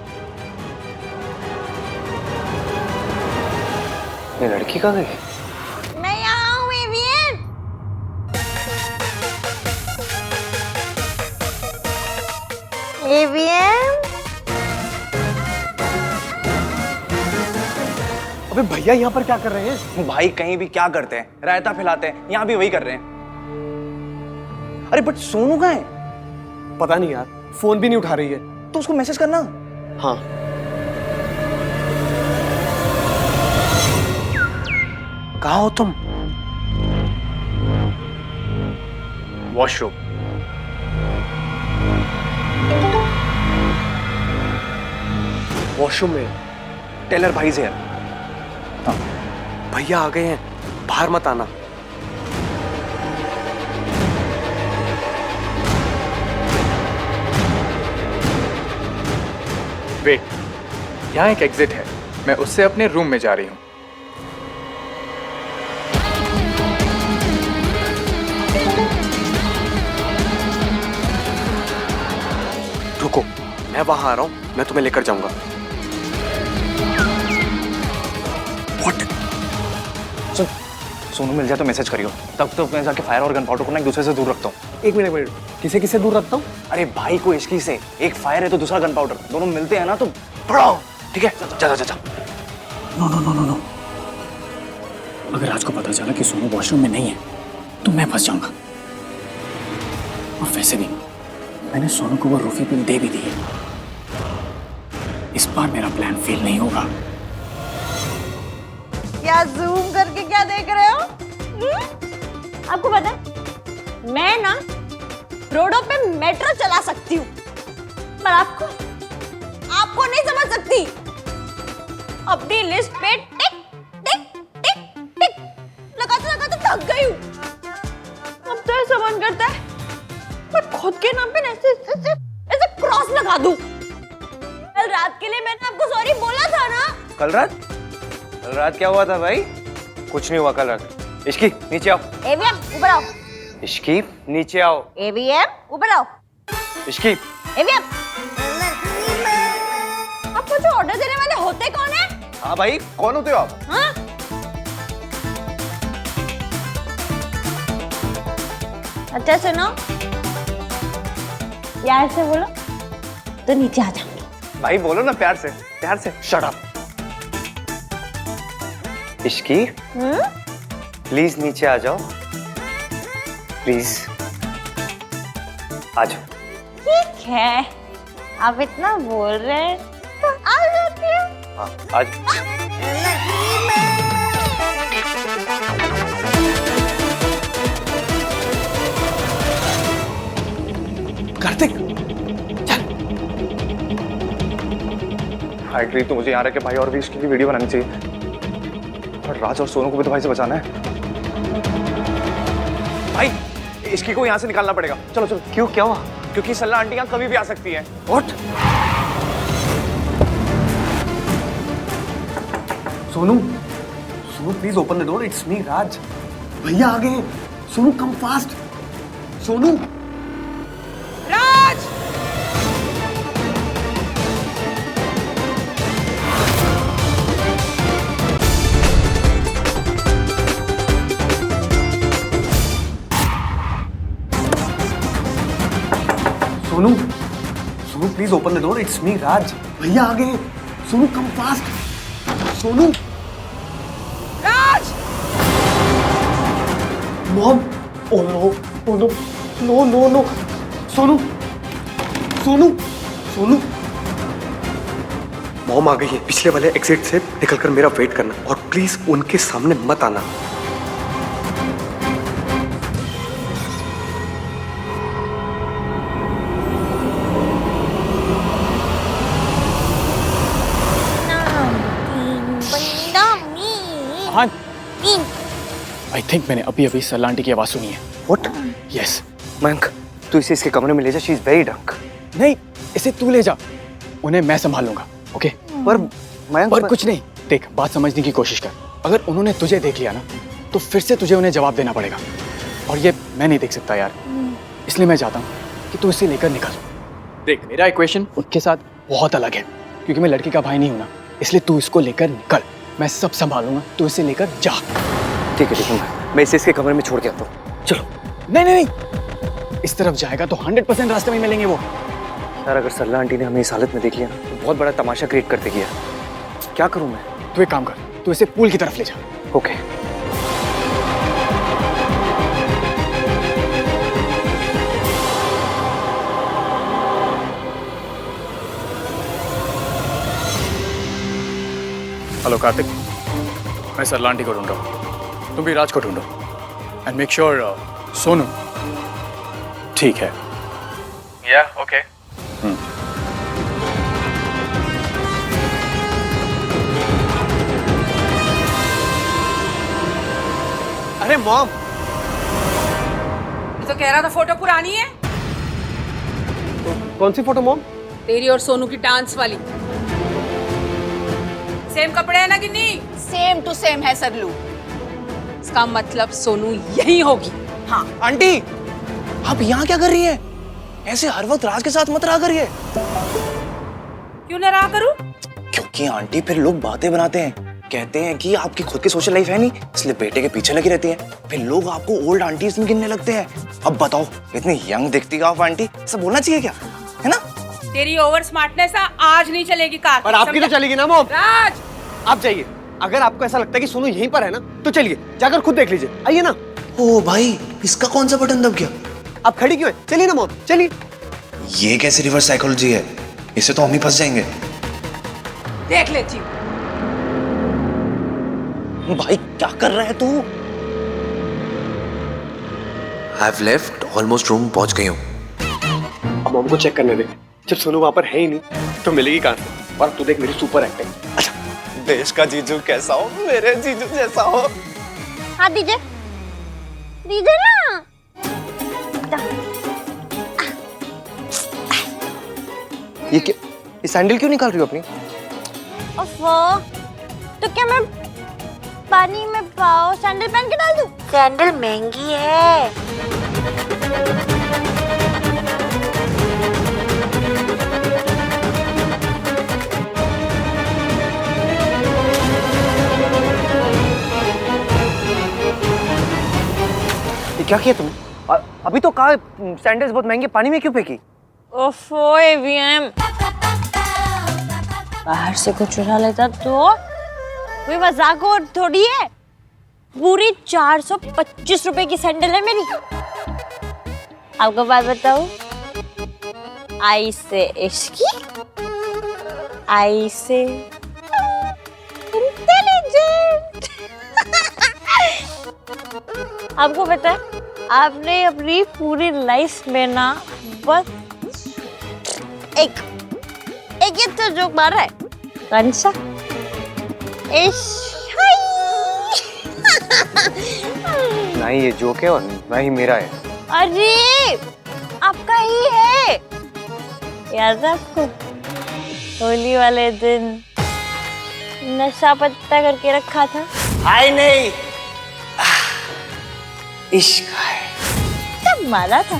ये लड़की कहाँ गई?
मैं यहाँ हूँ एवियन। एवियन,
अबे भैया यहाँ पर क्या कर रहे हैं?
भाई कहीं भी क्या करते हैं, रायता फैलाते हैं, यहाँ भी वही कर रहे हैं। अरे बट सोनू कहाँ है?
पता नहीं यार, फोन भी नहीं उठा रही है।
तो उसको मैसेज करना।
हाँ, कहाँ हो तुम?
वॉशरूम।
वॉशरूम में।
टेलर भाई से है।
भैया आ गए हैं, बाहर मत आना।
वेट, यहाँ एक एग्जिट है, मैं उससे अपने रूम में जा रही हूँ।
रुको, मैं वहां आ रहा हूँ, मैं तुम्हें लेकर जाऊंगा। What?
सोनू मिल जाए तो मैसेज करियो, तब तो मैं जाके फायर और गन पाउडर को ना एक दूसरे से दूर रखता हूँ।
एक मिनट, किसे किसे दूर रखता हूँ?
अरे भाई को इश्की से, एक फायर है तो दूसरा गन पाउडर, दोनों मिलते हैं ना तो पड़ाओ। ठीक है, जा जा जा।
No no no no no, अगर राज को पता चला कि सोनू वॉशरूम में नहीं है तो मैं फंस जाऊंगा। और वैसे भी मैंने सोनू को वो रूफी पिल दे भी दी है। इस बार मेरा प्लान फेल नहीं होगा।
क्या जूम करके क्या देख रहे हो? आपको पता है, मैं ना रोडों पे मेट्रो चला सकती हूँ, पर आपको नहीं समझ सकती। अपनी लिस्ट पे टिक टिक टिक टिक लगाते लगाते थक गई हूँ। अब तो ऐसा मन करता है मैं खुद के नाम पे ऐसे ऐसे ऐसे क्रॉस लगा दूं। कल रात के लिए मैंने आपको सॉरी बोला था ना।
कल रात क्या हुआ था भाई? कुछ नहीं हुआ कल रात। इश्की नीचे आओ।
एवीएम ऊपर आओ।
इश्की नीचे आओ।
एवीएम ऊपर आओ।
इश्की
एवीएम, आप मुझे ऑर्डर देने वाले होते कौन है?
हाँ भाई, कौन होते हो आप?
हाँ? अच्छा सुनो, प्यार से बोलो तो नीचे आ जाऊंगी।
भाई बोलो ना प्यार से, प्यार से।
Shut up. इश्की प्लीज नीचे आ जाओ, प्लीज आ जाओ।
ठीक है, आप इतना बोल रहे हैं तो आ जाती हूँ।
हाँ आ जाओ।
कार्तिक आई एग्री, तो मुझे यहाँ रह के भाई और भी इसकी वीडियो बनानी चाहिए, और राज और सोनू को भी तो भाई से बचाना है। भाई इसकी को यहाँ से निकालना पड़ेगा। चलो चलो।
क्यों, क्या हुआ?
क्योंकि सल्ला आंटी यहाँ कभी भी आ सकती है। What? Sonu, Sonu please open the door, it's me Raj. भैया आ गए। Sonu come fast. Sonu.
Raj!
Sonu, Sonu please open the door, it's me Raj. भैया आ गए। Sonu come fast. Sonu.
Raj!
Mom, oh no, oh no, no no no. Sonu, Sonu, Sonu. Mom आ गई है, पिछले वाले एग्जिट से निकलकर मेरा वेट करना, और प्लीज उनके सामने मत आना।
आई थिंक मैंने अभी अभी सल्ला आंटी की आवाज सुनी है।
What?
यस।
मयंक, तू इसे इसके कमरे में ले जा, शी इज वेरी ड्रंक।
नहीं, इसे तू ले जा, उन्हें मैं संभाल लूंगा। ओके?
पर मयंक,
पर कुछ नहीं, देख बात समझने की कोशिश कर। अगर उन्होंने तुझे देख लिया ना तो फिर से तुझे उन्हें जवाब देना पड़ेगा, और ये मैं नहीं देख सकता यार। इसलिए मैं चाहता हूँ कि तू इसे लेकर निकल। देख मेरा इक्वेशन उनके साथ बहुत अलग है, क्योंकि मैं लड़की का भाई नहीं हूं ना, इसलिए तू इसको लेकर निकल, मैं सब संभालूंगा, तू इसे लेकर जा।
ठीक है ठीक है, मैं इसे इसके कमरे में छोड़ के आता हूँ। चलो।
नहीं नहीं नहीं, इस तरफ जाएगा तो 100% रास्ते में मिलेंगे वो।
यार अगर सल्ला आंटी ने हमें इस हालत में देख लिया ना तो बहुत बड़ा तमाशा क्रिएट कर देगी यार। क्या करूं मैं?
तू एक काम कर, तू इसे पूल की तरफ ले जा।
ओके।
हेलो कार्तिक, मैं सल्ला आंटी को ढूंढ रहा हूँ, तुम भी राज को ढूंढो, एंड मेक श्योर सोनू ठीक है। या ओके।
अरे मॉम,
तो कह रहा था फोटो पुरानी है।
कौन सी फोटो मॉम?
तेरी और सोनू की डांस वाली। सेम कपड़े है ना गिन्नी? सेम टू सेम है सरलू। इसका मतलब सोनू यही होगी। हाँ।
आंटी, आप यहाँ क्या कर रही हैं? ऐसे हर वक्त राज के साथ मत रहा करिए।
क्यों ना रहा करूं?
क्योंकि आंटी फिर लोग बातें बनाते हैं, कहते हैं कि आपकी खुद की सोशल लाइफ है नहीं, इसलिए बेटे के पीछे लगी रहती हैं। फिर लोग आपको ओल्ड आंटीज में गिनने लगते हैं। अब बताओ, इतनी यंग दिखती है आप आंटी, सब बोलना चाहिए क्या? है ना?
तेरी ओवर स्मार्टनेस आज नहीं चलेगी कार।
पर आपकी तो चलेगी ना मॉम।
राज,
आप जाइए। अगर आपको ऐसा लगता है कि सोनू यहीं पर है ना तो चलिए, जाकर खुद देख लीजिए। आइए ना।
ओ भाई, इसका कौन सा बटन दब गया?
आप खड़ी क्यों है? चलिए ना मॉम, चलिए।
ये कैसी रिवर्स साइकोलॉजी है? इससे तो हम ही फंस जाएंगे।
देख लेती हूँ।
भाई क्या कर रहा है तू?
I've left, almost room पहुंच गई हूँ।
अब मॉम को चेक करने दे। जब सोनू वहां पर है ही नहीं तो मिलेगी कहां से? और तू देख मेरी सुपर एक्टिंग।
अच्छा, देश का जीजू कैसा हो? मेरे जीजू जैसा हो।
हाँ दीजिए, दीजिए ना।
ये क्या, ये सैंडल क्यों निकाल रही हो अपनी?
ओफो, तो क्या मैं पानी में पाओ सैंडल पहन के डाल दूं? सैंडल महंगी है।
ये क्या किया तुमने? अभी तो कहा सैंडल्स बहुत महंगे, पानी में क्यों फेंकी?
ओफो एवीएम, बाहर से कुछ चुरा लेता तो कोई मजाक और थोड़ी है। पूरी 425 रुपए की सैंडल है मेरी। आपको बात बताऊं, आई से इश्की, आई से इंटेलिजेंट। आपको पता है, आपने अपनी पूरी लाइफ में ना बस एक ये तो जोक मारा है। कौन सा?
ना ही ये जोक है और ना ही मेरा है।
अरे आपका ही है। याद है आपको होली वाले दिन नशा पत्ता करके रखा था?
हाय नहीं, इश्क है।
तब मारा था।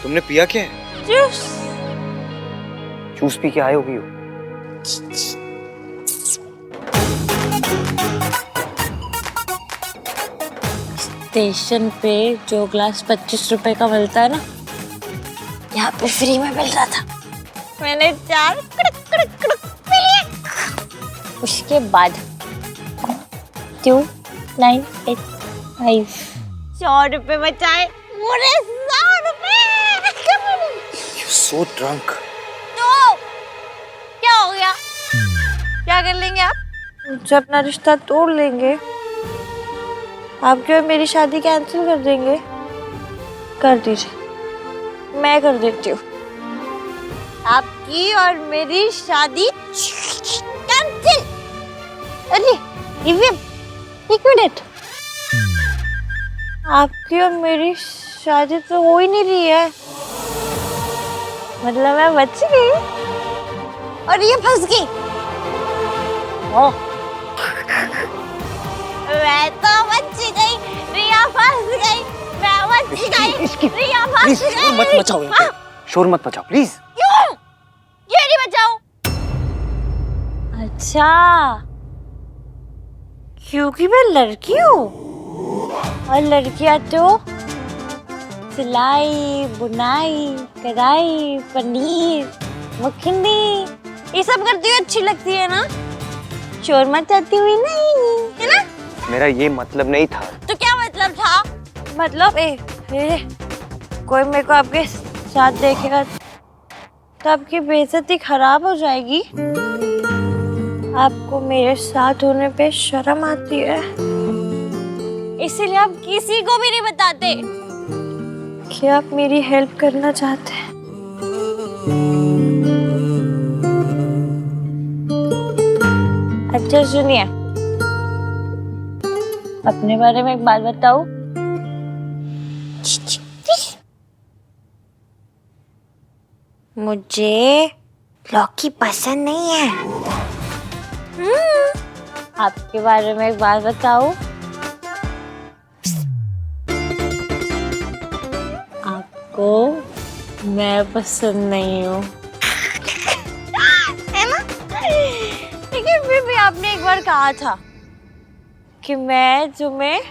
तुमने पिया क्या है?
जूस।
जूस पी के आए होगी हो।
स्टेशन पे जो ग्लास 25 रुपए का मिलता है ना, यहाँ पे फ्री में मिल रहा था। मैंने 4 कुड़ुक कुड़ुक कुड़ुक पी लिए। उसके बाद 2, 9, 8, 5 100 रुपए बचाए। पूरे 100 रुपए।
You're so drunk.
तो क्या हो गया? क्या कर लेंगे आप? मुझसे अपना रिश्ता तोड़ लेंगे? आप क्यों मेरी शादी कैंसिल कर देंगे? कर दीजिए, मैं कर देती हूँ। आपकी और मेरी शादी कैंसिल। अरे दिव्या, एक मिनट। आपकी और मेरी शादी तो हो ही नहीं रही है। मतलब मैं बच गई और ये फंस गई। ओह, मैं तो बच गई, रिया फंस गई। मैं बच गई, रिया फंस गई।
शोर मत मचाओ यहाँ पे। शोर मत मचाओ प्लीज।
क्यों? क्यों नहीं बचाऊं? अच्छा, क्योंकि मैं लड़की हूँ और लड़कियाँ तो सिलाई, बुनाई, कढ़ाई, पनीर, मखनी ये सब करती हुई अच्छी लगती है ना? शोर मचाती हुई नहीं, है ना?
मेरा ये मतलब नहीं था।
तो क्या मतलब था? मतलब कोई मेरे को आपके साथ देखेगा तो आपकी बेइज्जती खराब हो जाएगी। आपको मेरे साथ होने पे शर्म आती है, इसीलिए आप किसी को भी नहीं बताते कि आप मेरी हेल्प करना चाहते हैं। अच्छा सुनिए, अपने बारे में एक बात बताऊं? मुझे लौकी पसंद नहीं है। आपके बारे में एक बात बताऊं? आपको मैं पसंद नहीं हूँ, है ना? लेकिन फिर भी आपने एक बार कहा था कि मैं तुम्हें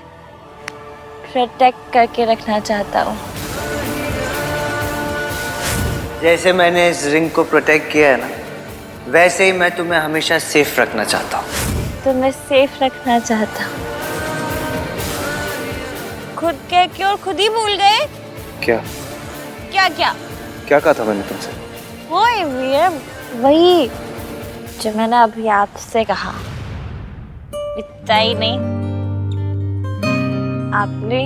प्रोटेक्ट करके रखना चाहता हूँ।
जैसे मैंने इस रिंग को प्रोटेक्ट किया है ना, वैसे ही मैं तुम्हें हमेशा सेफ रखना चाहता हूँ।
तो मैं सेफ रखना चाहता हूँ। खुद कह के और खुद ही भूल गए।
क्या
क्या क्या
क्या कहा था मैंने तुमसे?
वही जो मैंने अभी आपसे कहा। इतना ही नहीं, आपने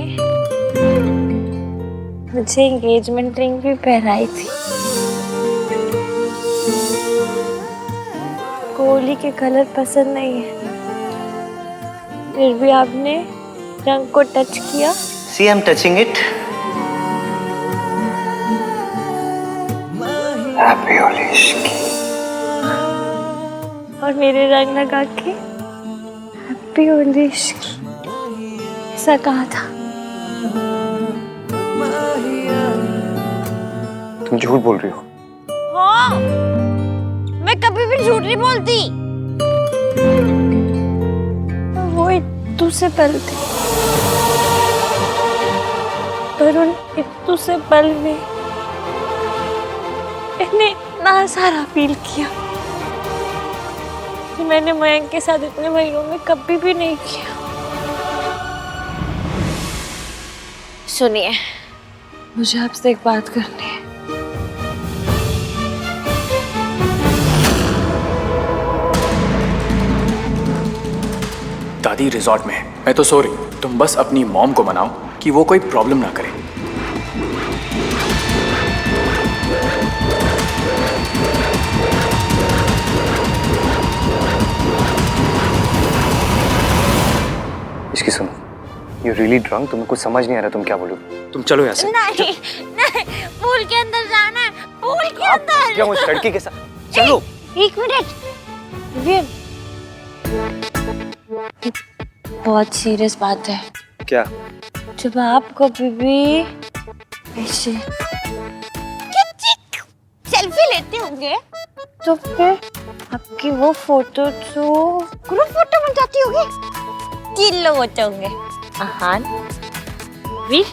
मुझे एंगेजमेंट रिंग भी पहनाई थी। होली के कलर पसंद नहीं है, फिर भी आपने रंग को टच किया।
See, I'm touching it. Happy Holi Ishki.
और मेरे रंग लगा के हैप्पी होली इश्की ऐसा कहा था।
तुम झूठ बोल रही हो।
हाँ, मैं कभी भी झूठ नहीं बोलती। वो इत्तू से पल थे, पर उन इत्तू से पल में इन आपने इतना सारा फील किया कि मैंने मयंक के साथ इतने महीनों में कभी भी नहीं किया। सुनिए, मुझे आपसे एक बात करनी है।
दादी रिजॉर्ट में है, मैं तो सो रही हूँ। तुम बस अपनी मॉम को मनाओ कि वो कोई प्रॉब्लम ना करे।
इसकी सुनो, यू रियली ड्रंक, तुम्हें कुछ समझ नहीं आ रहा तुम क्या बोलो। तुम चलो यहाँ से।
नहीं नहीं, पूल के अंदर जाना है, पूल के अंदर।
क्या उस लड़की के साथ? चलो।
एक मिनट, बहुत सीरियस बात है।
क्या?
जब आप कभी भी ऐसे सेल्फी लेते होंगे तो फिर आपकी वो फोटो तो ग्रुप फोटो बन जाती होगी। 3 लोग होते होंगे, आहान, वीर,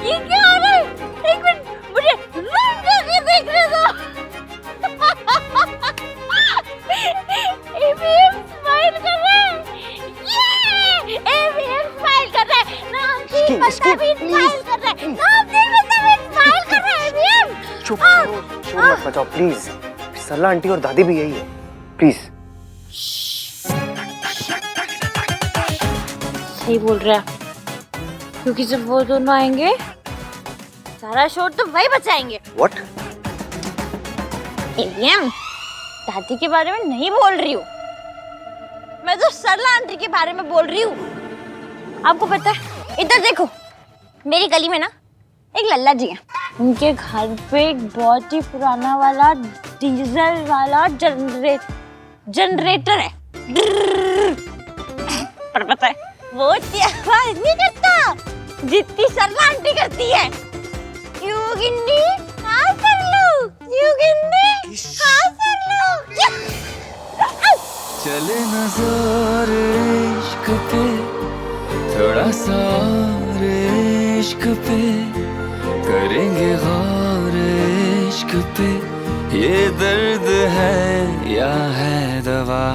ये क्या हो रहा है? एक मिनट, मुझे रूम जाके देखने दो। एवीएम स्माइल कर रहा है, ये एवीएम स्माइल कर रहा है, नाम की बंदा भी स्माइल कर रहा है, नाम की बंदा भी स्माइल कर रहा है। एवीएम
चुप करो, शोर मत मचाओ प्लीज। सरला आंटी और दादी भी यही है, प्लीज।
सही बोल रहा है, क्योंकि जब वो दोनों आएंगे सारा शोर तो वही बचाएंगे।
What?
एवीएम, दादी के बारे में नहीं बोल रही हूँ मैं, तो सरला आंटी के बारे में बोल रही हूँ। आपको पता है, इधर देखो, मेरी गली में ना एक लल्ला जी है। उनके घर पे एक बहुत ही पुराना वाला डीजल वाला जनरेटर है। पर पता है, वो इतनी आवाज नहीं करता जितनी सरला आंटी करती है। क्यों गिन्नी? हाँ कर लो। क्यों गिन्नी? हाँ कर लो।
चले नजर इश्क पे, थोड़ा सा और इश्क पे, करेंगे गौर इश्क पे, ये दर्द है या है दवा।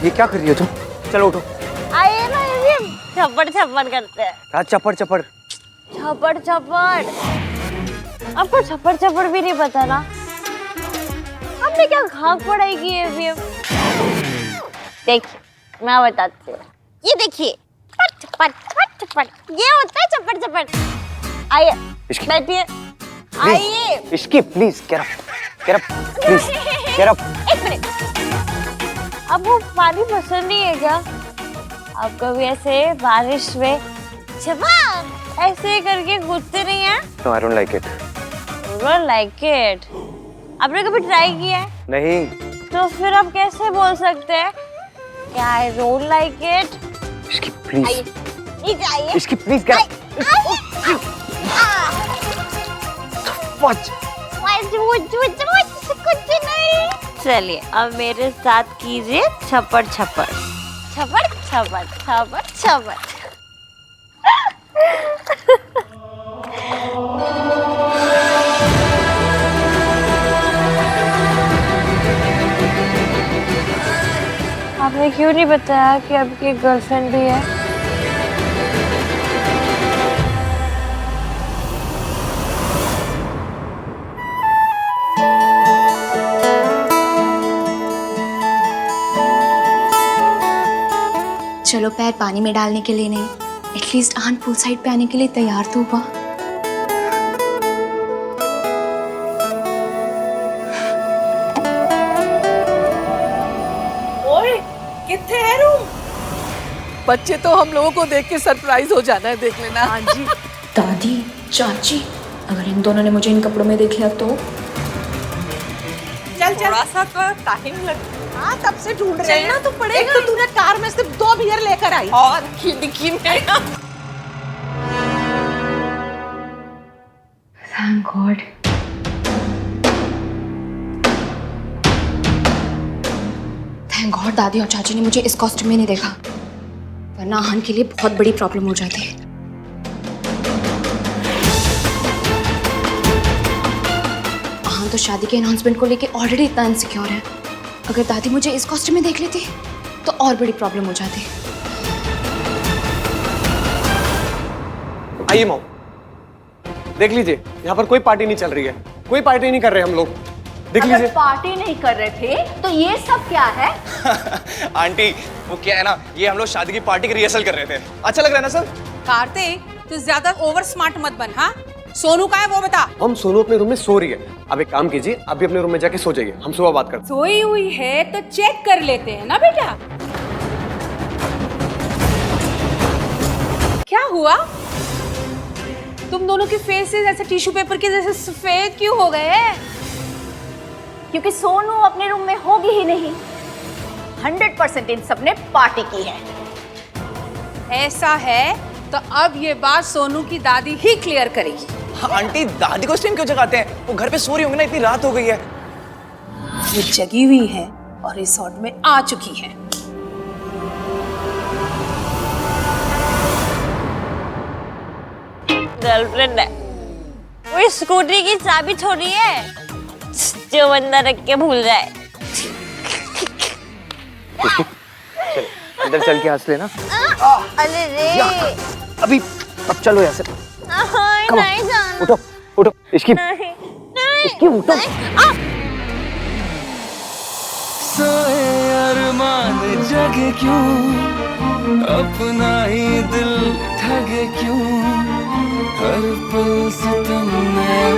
ये क्या कर रही हो तुम? चलो उठो।
आइए ना एवीएम, छप्पड़ छप्पड़ करते हैं।
हाँ, चप्पड़ चप्पड़।
छप्पड़ छप्पड़। आपको छप्पड़ छप्पड़ भी नहीं पता ना? आपने क्या घाक पढ़ाई की है एवीएम? देखिए, मैं बताती हूँ। ये देखिए, छप्पड़ छप्पड़, ये होता है छप्पड़ छप्पड़। आइए, बैठिए। आइए।
Ishki please, get up, please, get up।
एक मिनट, आपको पानी पसंद नहीं है क्या? आप कभी ऐसे बारिश में छपाक ऐसे करके कूदते नहीं हैं?
No, I don't like it.
You don't like it? आपने कभी ट्राई किया है?
नहीं।
तो फिर आप कैसे बोल सकते हैं कि I don't like it?
Ishki please.
नीचे आइए।
Ishki please, get up।
कुछ नहीं। चलिए, अब मेरे साथ कीजिए छप्पड़ छप्पड़, छप्पड़ छप्पड़, छप्पड़ छप्पड़। आपने क्यों नहीं बताया कि आपकी गर्लफ्रेंड भी है?
चलो पैर पानी में डालने के लिए नहीं, एटलीस्ट आन पूल साइड पे आने के लिए तैयार तो हुआ।
कितने है रूम? बच्चे तो हम लोगों को देख के सरप्राइज हो जाना है, देख लेना। हाँ जी।
दादी, चाची, अगर इन दोनों ने मुझे इन कपड़ों में देख लिया तो?
चल थोड़ा सा तो टाइम लग। हाँ, तब से ढूंढ रहे हैं। चलना तो पड़ेगा। एक तो तूने कार में सिर्फ 2 बियर लेकर आई और खिड़की में।
Thank God.
थैंक गॉड दादी और चाची ने मुझे इस कॉस्ट्यूम में नहीं देखा, वरना आहन के लिए बहुत बड़ी प्रॉब्लम हो जाती है। आहन तो शादी के अनाउंसमेंट को लेके ऑलरेडी इतना इनसिक्योर है, अगर दादी मुझे इस कॉस्ट्यूम में देख लेती तो और बड़ी प्रॉब्लम हो जाती।
आइए मॉम, देख लीजिए यहाँ पर कोई पार्टी नहीं चल रही है, कोई पार्टी नहीं कर रहे हम लोग, देख लीजिए।
पार्टी नहीं कर रहे थे तो ये सब क्या है?
आंटी वो क्या है ना, ये हम लोग शादी की पार्टी की रिहर्सल कर रहे थे। अच्छा लग रहा है ना सब?
कार्तिक, तू ज्यादा ओवर स्मार्ट मत बन। हाँ, सोनू का है वो बता।
हम सोनू अपने रूम में सो रही है। अब एक काम कीजिए, आप भी अपने रूम में जाके सो जाइए, हम सुबह बात करते हैं।
सोई हुई है तो चेक कर लेते हैं ना बेटा। क्या हुआ? तुम दोनों के फेसेस ऐसे टिश्यू पेपर के जैसे सफेद क्यों हो गए?
क्योंकि सोनू अपने रूम में होगी ही नहीं। 100% इन सब ने पार्टी की है।
ऐसा है तो अब ये बात सोनू की दादी ही क्लियर करेगी।
हाँ, आंटी दादी को स्टीम क्यों जगाते हैं? वो घर पे सो रही होंगी ना, इतनी रात हो गई है।
वो जगी हुई है और रिसोर्ट में आ चुकी है।
गर्लफ्रेंड है, वो स्कूटी की चाबी थोड़ी है जो बंदा रख के भूल जाए।
चल, अंदर चल के हंस लेना।
अरे रे,
अभी अब चलो यहाँ से।
नहीं जाना।
उठो उठो, इसकी उठो।
सोए अरमान जगे क्यों, अपना ही दिल ठगे क्यों, हर पल सितम नया।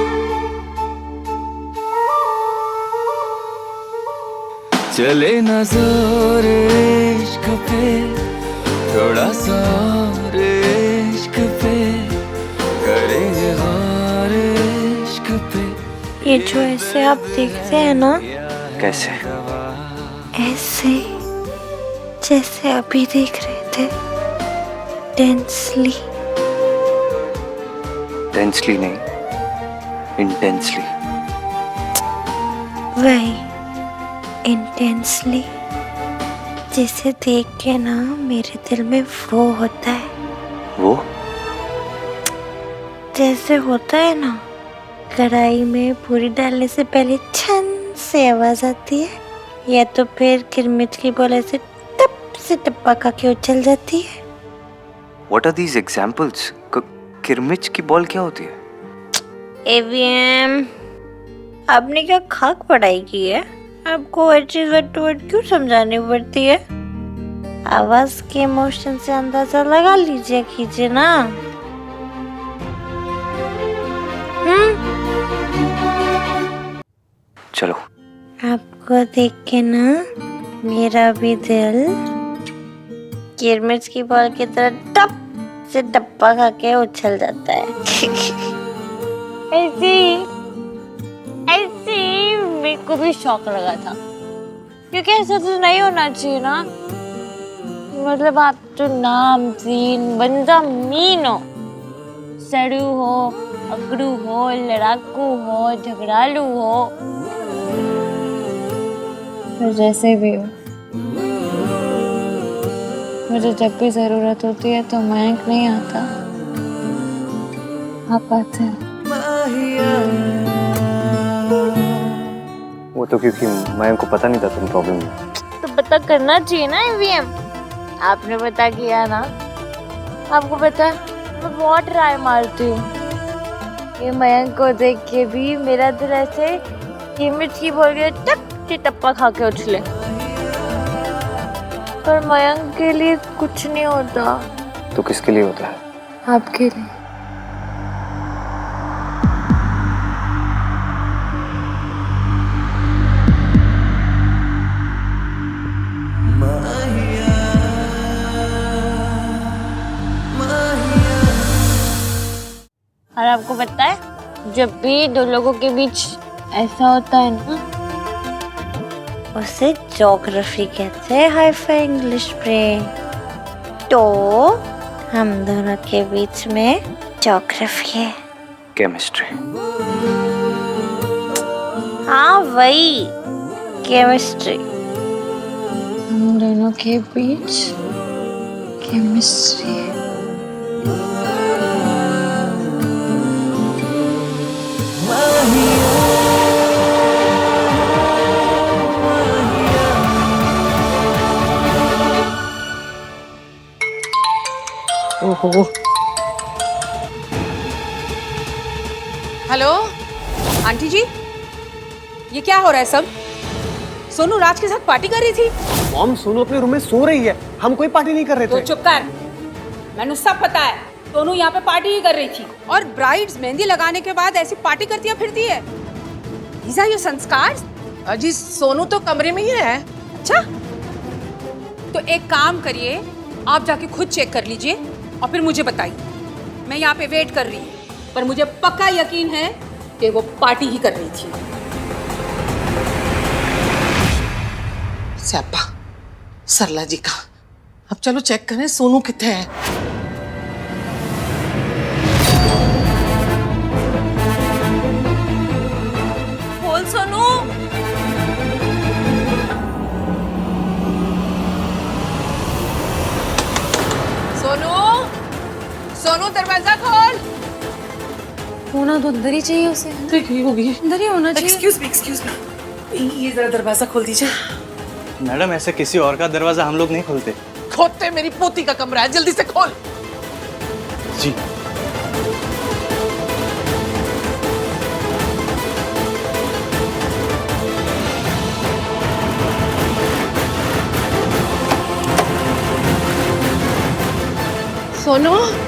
चले न जोर इश्क पे, थोड़ा सा और इश्क पे, करेंगे गौर इश्क पे।
ये जो ऐसे आप देखते हैं ना,
कैसे?
ऐसे जैसे अभी देख रहे थे, टेंसली।
टेंसली नहीं, इंटेंसली।
वही इंटेंसली, जिसे देख के ना मेरे दिल में वो होता है।
वो
जैसे होता है ना, कढ़ाई में पूरी डालने से पहले छन से आवाज आती है, या तो फिर किरमिच की बोले से टप से टप्पा खा के उछल जाती है।
What are these examples? किरमिच की बॉल क्या होती है?
एवीएम, आपने क्या खाक पढ़ाई की है? आपको हर चीज वर्ड टू वर्ड क्यों समझानी पड़ती है? आवाज के इमोशन से अंदाजा लगा लीजिए कीजिए ना।
चलो।
आपको देख के ना मेरा भी दिल किरमिच की बॉल की तरह टप से टप्पा खा के उछल जाता है।
ऐसी मेरे को भी शौक लगा था, क्योंकि ऐसा तो नहीं होना चाहिए ना। मतलब आप तो नामचीन बंदा मीन हो, सड़ू हो, अकड़ू हो, लड़ाकू हो, झगड़ालू हो, फिर जैसे भी हो, मुझे जब भी जरूरत होती है तो मयंक नहीं आता, आप आते हैं।
वो तो क्योंकि मयंक को पता नहीं था तुम प्रॉब्लम में।
तो पता करना चाहिए ना ईवीएम, आपने पता किया ना। आपको पता है मैं बहुत ट्राई मारती हूँ, ये मयंक को देख के भी मेरा दिल ऐसे किरमिच की बोल के टप से टप्पा खा के उछले, पर मयंक के लिए कुछ नहीं होता।
तो किसके लिए होता है?
आपके लिए।
माहिया
आपको पता है, जब भी दो लोगों के बीच ऐसा होता है ना, उसे ज्योग्राफी कहते हैं, हाई-फाई इंग्लिश में। तो हम दोनों के बीच में ज्योग्राफी है।
केमिस्ट्री।
हाँ वही केमिस्ट्री।
हम दोनों के बीच केमिस्ट्री।
ओहो। हेलो आंटी जी, ये क्या हो रहा है सब? सोनू राज के साथ पार्टी कर रही थी।
मॉम सोनू अपने रूम में सो रही है, हम कोई पार्टी नहीं कर रहे थे।
तो चुप कर, मैंने सब पता है। सोनू यहाँ पे पार्टी ही कर रही थी और ब्राइड्स मेहंदी लगाने के बाद ऐसी पार्टी करती है फिरती है। These are your संस्कार? अजी सोनू तो कमरे में ही है। अच्छा तो एक काम करिए, आप जाके खुद चेक कर लीजिए और फिर मुझे बताइए। मैं यहाँ पे वेट कर रही हूँ, पर मुझे पक्का यकीन है कि वो पार्टी ही कर रही थी। स्यापा सरला जी का। अब चलो चेक करें सोनू कितने है।
बोल सोनू।
सोनू, सोनू दरवाजा खोल।
होना तो अंदर ही चाहिए उसे।
होगी
अंदर ही होना चाहिए।
एक्सक्यूज मी, ये जरा दरवाजा खोल दीजिए।
मैडम ऐसे किसी और का दरवाजा हम लोग नहीं खोलते।
खोलते, मेरी पोती का कमरा है, जल्दी से खोल।
जी।
सोनू